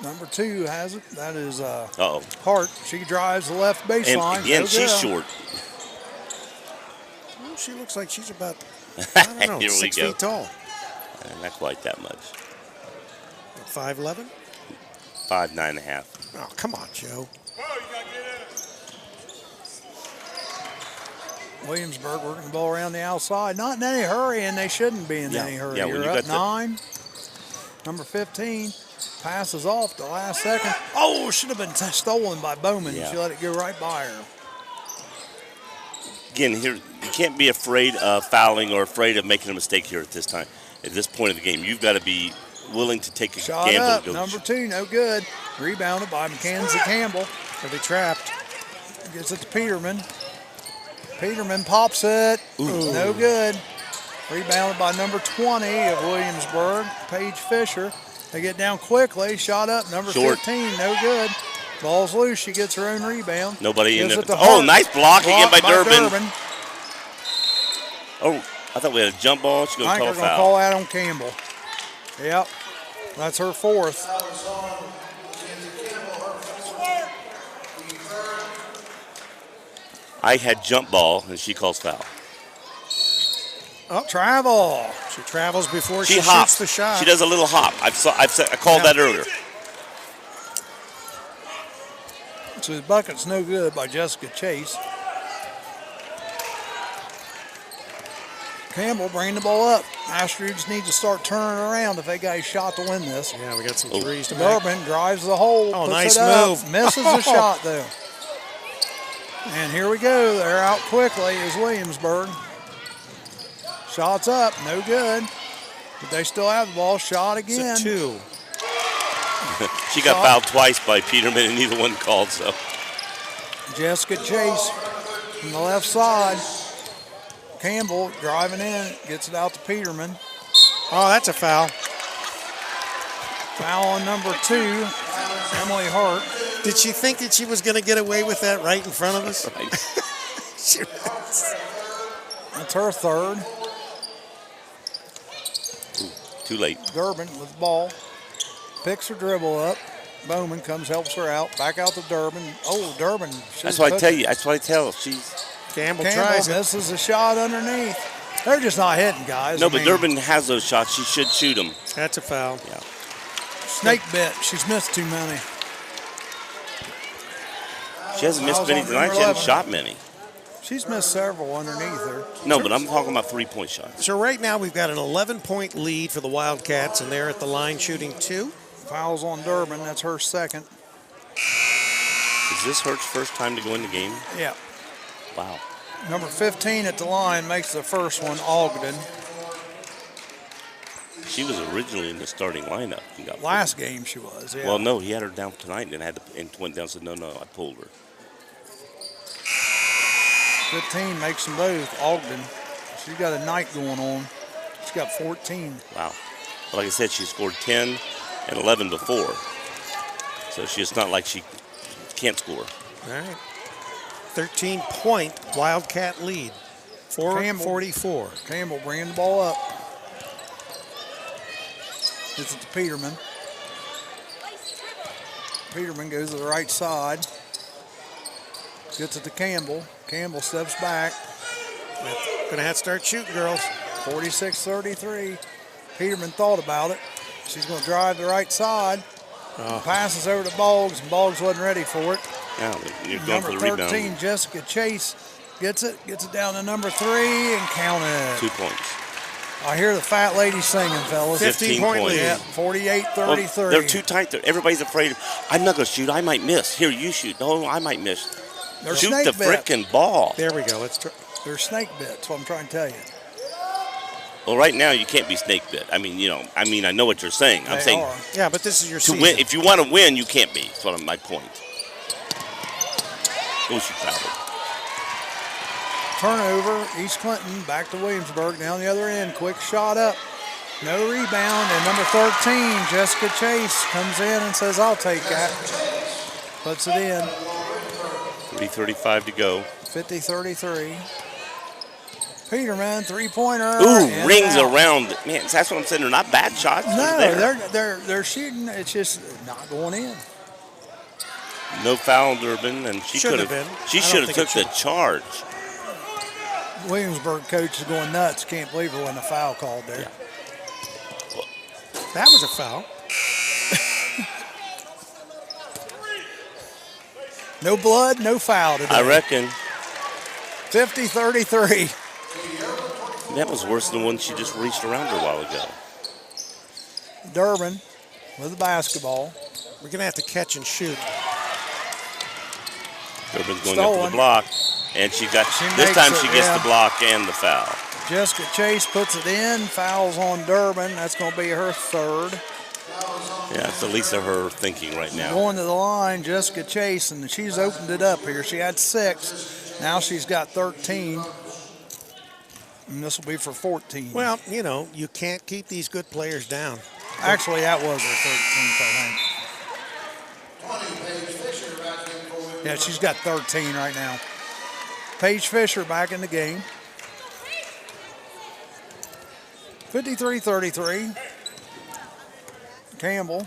Number 2 has it. That is Uh-oh. Hart. She drives the left baseline. And again, No she's good. short. Well, she looks like she's about, I don't know, Here we 6 go. feet tall. Not quite that much. 5'11"? 5'9.5". Oh, come on, Joe. Williamsburg working the ball around the outside. Not in any hurry, and they shouldn't be in Yeah. any hurry. Yeah, when You're you up got 9. Number 15 passes off the last second. Oh, should have been stolen by Bowman. Yeah. She let it go right by her. Again, here you can't be afraid of fouling or afraid of making a mistake here at this time. At this point of the game, you've got to be willing to take a Shot gamble. up, and go number 2, no good. Rebounded by Mackenzie Campbell. Are they trapped? Gets it to Peterman. Peterman pops it. Ooh. No good. Rebounded by number 20 of Williamsburg, Paige Fisher. They get down quickly. Shot up, number Short. 15, no good. Ball's loose. She gets her own rebound. Nobody in Gives there. it to Oh, Hart. nice block again by Durbin. Durbin. Oh, I thought we had a jump ball. She's I going to think call they're a going to foul. call Adam Campbell. Yep, that's her fourth. I had jump ball, and she calls foul. Oh, travel. She travels before She she hops. shoots the shot. She does a little hop. I called that earlier. So the bucket's no good by Jessica Chase. Campbell bringing the ball up. Astros need to start turning around if they got a shot to win this. Yeah, we got some threes to make. Durbin drives the hole. Oh, puts nice it up, move. Misses the shot though. And here we go. They're out quickly is Williamsburg. Shots up, no good. But they still have the ball. Shot again. It's a 2. She got fouled twice by Peterman, and neither one called. So Jessica Chase from the left side. Campbell driving in, gets it out to Peterman. Oh, that's a foul. Foul on number 2, Emily Hart. Did she think that she was going to get away with that right in front of us? right. That's her third. Too late. Durbin with the ball. Picks her dribble up. Bowman comes, helps her out. Back out to Durbin. Oh, Durbin. That's what I tell you. That's what I tell. She's Campbell Campbell tries it. misses a shot underneath. They're just not hitting, guys. no, I but mean, Durbin has those shots. She should shoot them. That's a foul. Yeah. Snake bit. She's missed too many. She hasn't missed Fouls many on tonight. number She hasn't 11. shot many. She's missed several underneath her. No, but I'm talking about 3-point shots. So right now we've got an 11-point lead for the Wildcats, and they're at the line shooting 2. Fouls on Durbin. That's her second. Is this Hurt's first time to go in the game? Yeah. Wow. Number 15 at the line makes the first one, Ogden. She was originally in the starting lineup. And got Last game she was, yeah. Well, no, he had her down tonight and went down and said, no, I pulled her. 15 makes them both, Ogden. She's got a night going on. She's got 14. Wow. But like I said, she scored 10 and 11 before. So it's not like she can't score. All right. 13-point Wildcat lead. 4:44. Campbell bringing the ball up. Gets it to Peterman. Peterman goes to the right side. Gets it to Campbell. Campbell steps back. Going to have to start shooting, girls. 46-33. Peterman thought about it. She's going to drive the right side. Passes over to Boggs, and Boggs wasn't ready for it. Yeah, you're going Number for the 13, rebound. Jessica Chase gets it down to number 3 and count it. 2 points. I hear the fat lady singing, fellas. 15-point lead. Yeah, 48-33. Well, they're too tight. Everybody's afraid. I'm not going to shoot. I might miss. Here, you shoot. No, I might miss. They're Shoot snake the bit. frickin' ball. There we go. Let's try. They're snake bit. That's what I'm trying to tell you. Well, right now you can't be snake bit. I know what you're saying. I'm They saying are. Yeah, but this is your to season. win. If you want to win, you can't be. That's what my point. Oh, she fouled. Turnover, East Clinton back to Williamsburg down the other end. Quick shot up. No rebound. And number 13, Jessica Chase, comes in and says, I'll take that. Puts it in. 3:35 to go. 50-33. Peterman, three-pointer. Ooh, and rings out. around. Man, that's what I'm saying. They're not bad shots. No, They're they're shooting. It's just not going in. no foul, Durbin, and she Shouldn't could have have. been. She I don't should have think took it the charge. Williamsburg coach is going nuts. Can't believe there wasn't a foul called there. That was a foul. No blood, no foul today. I reckon 50-33. that was worse than the one she just reached around her a while ago. Durbin with the basketball. We're going to have to catch and shoot. Durbin's going Stolen. up to the block, and She this makes time it, she gets yeah. the block and the foul. Jessica Chase puts it in. Fouls on Durbin. That's going to be her third. Yeah, it's the least of her thinking right now. Going to the line, Jessica Chase, and she's opened it up here. She had 6. Now she's got 13. And this will be for 14. Well, you know, you can't keep these good players down. Actually, that was her 13th, I think. 20, Paige Fisher back in for Williamsburg. Yeah, she's got 13 right now. Paige Fisher back in the game. 53-33. Campbell.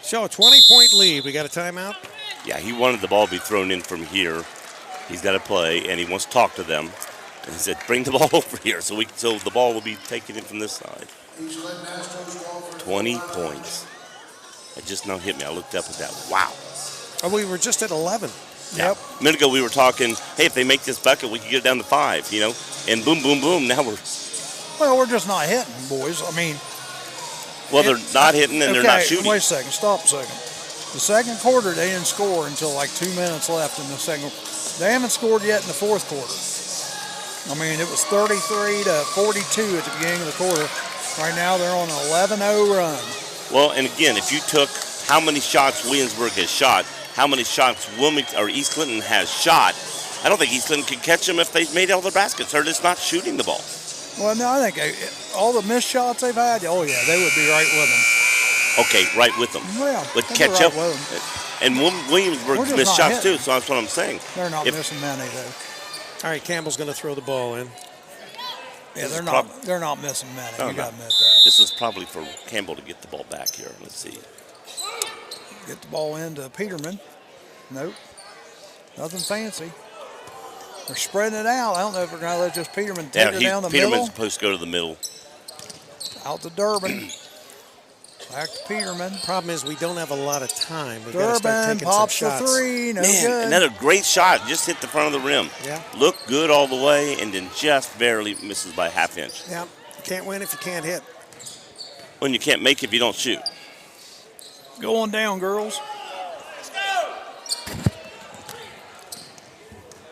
So a 20-point lead. We got a timeout. Yeah, he wanted the ball to be thrown in from here. He's got to play, and he wants to talk to them. And he said, bring the ball over here so the ball will be taken in from this side. 20 points. It just now hit me. I looked up at that. Wow. Oh, we were just at 11. Yeah. Yep. A minute ago we were talking, hey, if they make this bucket, we can get it down to 5, you know. And boom, boom, boom. Now we're just not hitting, boys. I mean, they're not hitting and they're not shooting. Wait a second. Stop a second. The second quarter, they didn't score until like 2 minutes left in the second. They haven't scored yet in the fourth quarter. I mean, it was 33-42 at the beginning of the quarter. Right now, they're on an 11-0 run. Well, and again, if you took how many shots Williamsburg has shot, how many shots Wilmington or East Clinton has shot, I don't think East Clinton could catch them if they made all their baskets. They're just not shooting the ball. Well, no, I think all the missed shots they've had, oh, yeah, they would be right with them. Okay, right with them. Well, but they'll be catch right up. with them. And Williamsburg's just missed not shots hitting. too, so that's what I'm saying. They're not missing many, though. All right, Campbell's going to throw the ball in. Yeah, they're not missing many. No, You no. got to admit that. This is probably for Campbell to get the ball back here. Let's see. Get the ball into Peterman. Nope. Nothing fancy. They're spreading it out. I don't know if they're going to let just Peterman take her down the Peterman's middle. supposed to go to the middle. Out to Durbin. Back to Peterman. Problem is we don't have a lot of time. We've got to start Durbin taking some pops the shots. three. No Man, good. another great shot. Just hit the front of the rim. Yeah. Looked good all the way and then just barely misses by a half inch. Yeah, you can't win if you can't hit. When you can't make it if you don't shoot. Going down, girls.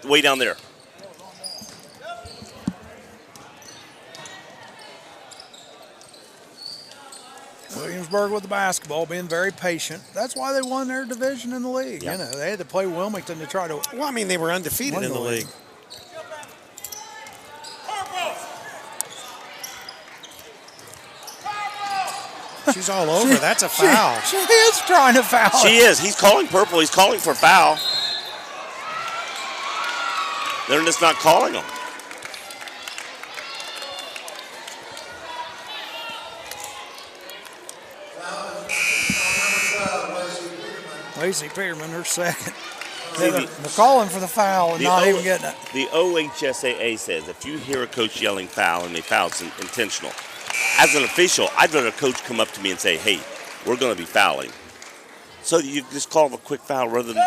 Way down there. Williamsburg with the basketball, being very patient. That's why they won their division in the league. Yeah. You know, they had to play Wilmington to try to. Well, I mean, they were undefeated Won in the the league. league. She's all over. That's a foul. She is trying to foul. She is. He's calling purple. He's calling for foul. They're just not calling them. Lacey Peterman, her second. See, They're calling for the foul and the not O- even getting it. The OHSAA says if you hear a coach yelling foul and they foul, it's intentional. As an official, I'd rather a coach come up to me and say, hey, we're going to be fouling. So you just call a quick foul rather than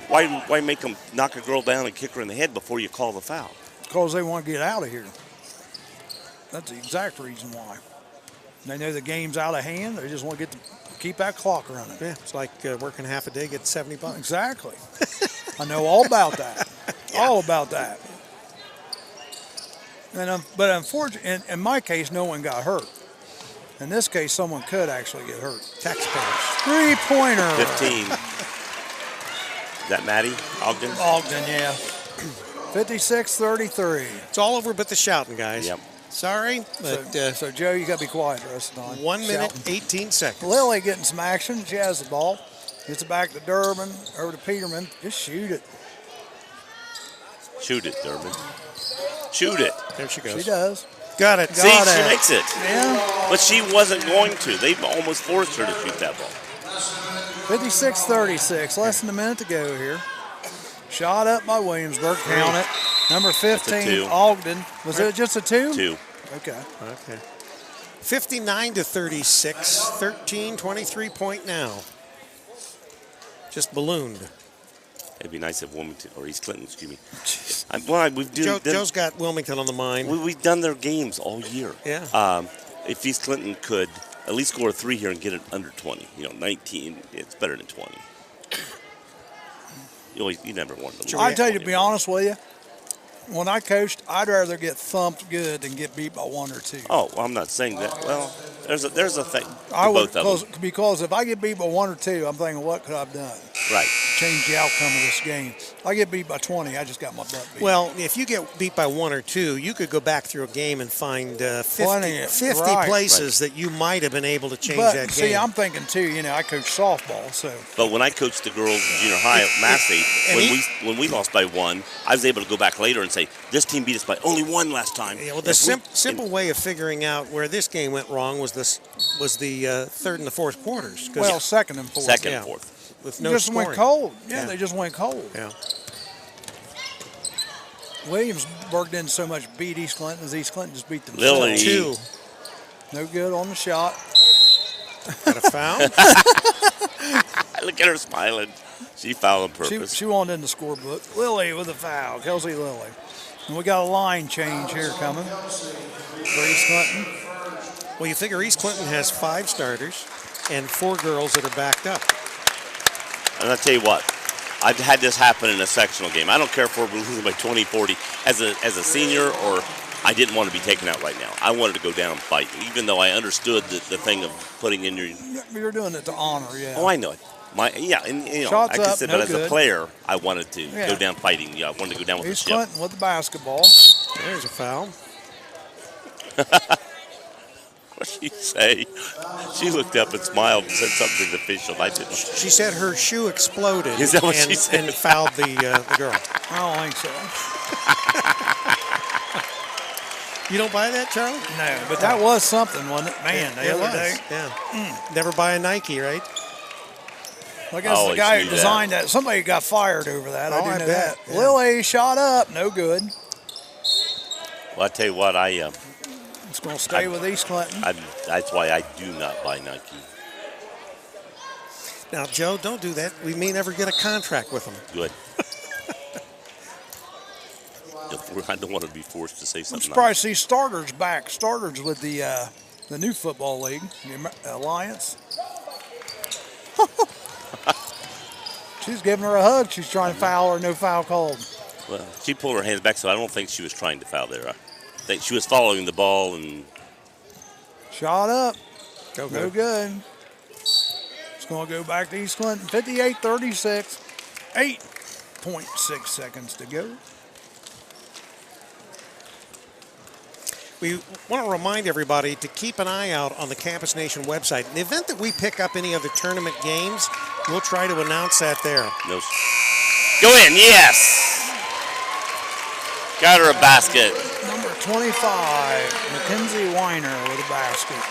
why make them knock a girl down and kick her in the head before you call the foul? Because they want to get out of here. That's the exact reason why. They know the game's out of hand. They just want to keep that clock running. Yeah, it's like working half a day, get $70. Exactly. I know all about that. All about that. But unfortunately, in my case, no one got hurt. In this case, someone could actually get hurt. Taxpayers. Three-pointer. 15. Is that Maddie Ogden? Ogden, yeah. 56-33. It's all over but the shouting, guys. Yep. Sorry, but So, Joe, you got to be quiet the rest of the time. 1 minute, Shouting. 18 seconds. Lily getting some action. She has the ball. Gets it back to Durbin, over to Peterman. Just shoot it. Shoot it, Durbin. Shoot it. There she goes. She does. Got it. See, Got she it. makes it. Yeah. But she wasn't going to. They almost forced her to shoot that ball. 56-36. Less than a minute to go here. Shot up by Williamsburg. Count it. Number 15, two. Ogden. Was it just a two? 2. Okay. Okay. 59-36, 13, 23-point now. Just ballooned. It'd be nice if Wilmington or East Clinton, excuse me. Joe's got Wilmington on the mind. We've done their games all year. Yeah. If East Clinton could at least score a 3 here and get it under 20, 19, it's better than 20. You never want to lose. I tell you, to be honest with you, when I coached, I'd rather get thumped good than get beat by 1 or 2. Oh, well, I'm not saying that. Well, there's a thing to I would, both of them. because if I get beat by 1 or 2, I'm thinking, what could I have done? Right. change the outcome of this game. If I get beat by 20, I just got my butt beat. Well, if you get beat by 1 or 2, you could go back through a game and find 50 right. places that you might have been able to change but that see, game. I'm thinking too. I coach softball, so But when I coached the girls in junior high at Massey, when we lost by 1, I was able to go back later and say, this team beat us by only 1 last time. Yeah, well, the simple way of figuring out where this game went wrong was the third and the fourth quarters. second and fourth. Second Yeah. and fourth. With They no just scoring. went cold. Yeah. Yeah, they just went cold. Yeah. Williamsburg didn't so much beat East Clinton as East Clinton just beat themselves. Lily. 2. No good on the shot. Got a foul. Look at her smiling. She fouled on She, purpose. she wanted in the scorebook. Lily with a foul. Kelsey Lily. And we got a line change here coming for East Clinton. Well, you figure East Clinton has 5 starters and 4 girls that are backed up. And I'll tell you what, I've had this happen in a sectional game. I don't care if we're losing by 20, 40. As a senior, or I didn't want to be taken out right now. I wanted to go down and fight, even though I understood the thing of putting in your. You're doing it to honor, yeah. Oh, I know it. And Shots I could up, say, no but as good. a player, I wanted to Yeah. go down fighting. Yeah, I wanted to go down with East the ship. Clinton with the basketball. There's a foul. What did she say? She looked up and smiled and said something to the official. I didn't. She said her shoe exploded Is that what and, she said? and fouled the girl. I don't think so. You don't buy that, Charlie? No, but that was something, wasn't it? Man, the It other was. day. Yeah. Never buy a Nike, right? I guess the always guy knew who that. designed that, somebody got fired over that. Oh, I do I know bet, that. yeah. Lily shot up, no good. Well, I tell you what, It's going to stay with East Clinton. that's why I do not buy Nike. Now, Joe, don't do that. We may never get a contract with them. Good. I don't want to be forced to say I'm something. surprised to see starters back. Starters with the new football league, the Alliance. She's giving her a hug. She's trying to foul her, no foul called. Well, she pulled her hands back, so I don't think she was trying to foul there. I think she was following the ball and Shot up, Go no good. It's going to go back to East Clinton. 58-36, 8.6 seconds to go. We want to remind everybody to keep an eye out on the Campus Nation website. In the event that we pick up any other tournament games, we'll try to announce that there. no. Go in, yes. Got her a basket. Number 25, Mackenzie Weiner with a basket.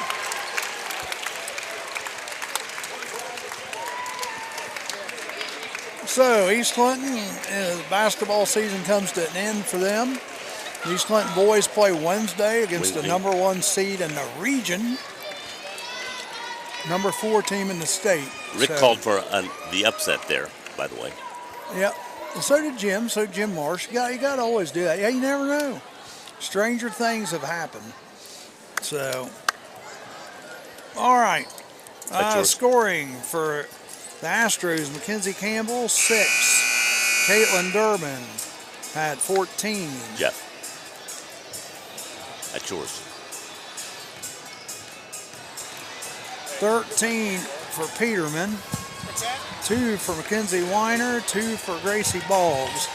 So East Clinton, the basketball season comes to an end for them. East Clinton boys play Wednesday against the number 1 seed in the region, number 4 team in the state. Rick called for the upset there, by the way. Yep. And so did Jim. So did Jim Marsh. You got to always do that. Yeah, you never know. Stranger things have happened. So, all right. That's yours. Scoring for the Astros, Mackenzie Campbell, 6. Caitlin Durbin had 14. Jeff. That's yours. 13 for Peterman. 2 for Mackenzie Weiner, 2 for Gracie Boggs.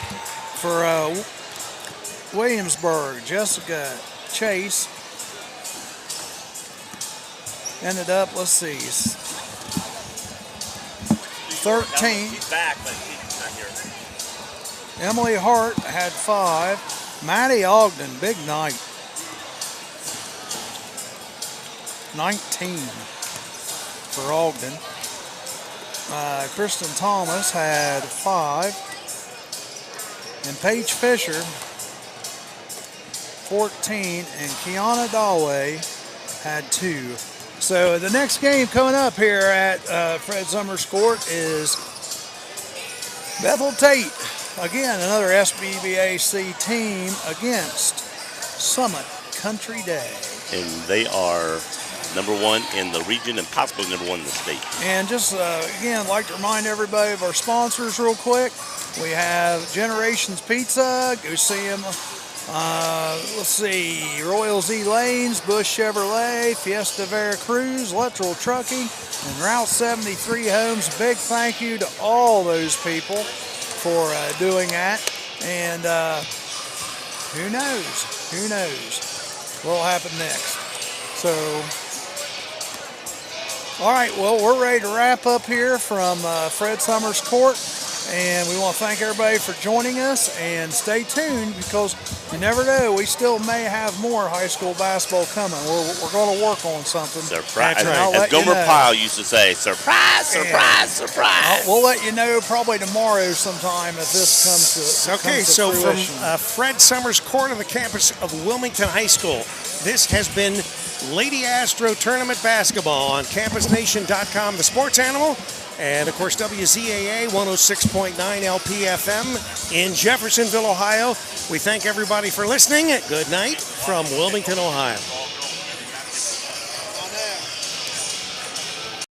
For Williamsburg, Jessica Chase ended up, let's see, 13. She's back, but she's not here. Emily Hart had 5. Maddie Ogden, big night. 19 for Ogden. Kristen Thomas had 5. And Paige Fisher, 14. And Kiana Daway had 2. So the next game coming up here at Fred Summers Court is Bethel Tate. Again, another SBBAC team against Summit Country Day. And they are number 1 in the region and possibly number 1 in the state. And just, again, I'd like to remind everybody of our sponsors real quick. We have Generations Pizza. Go see them Let's see, Royals E Lanes, Bush Chevrolet, Fiesta Veracruz, Electoral Trucking, and Route 73 Homes. Big thank you to all those people for doing that. And who knows what'll happen next. So, all right, well, we're ready to wrap up here from Fred Summers Court. And we want to thank everybody for joining us, and stay tuned because you never know. We still may have more high school basketball coming. We're going to work on something. Surprise. Right. As Gomer Pyle used to say, surprise, surprise, surprise. We'll let you know probably tomorrow sometime if this comes to Okay, comes to so fruition. from Fred Summers Court on the campus of Wilmington High School, this has been Lady Astro Tournament Basketball on CampusNation.com, the sports animal. And, of course, WZAA 106.9 LPFM in Jeffersonville, Ohio. We thank everybody for listening. Good night from Wilmington, Ohio.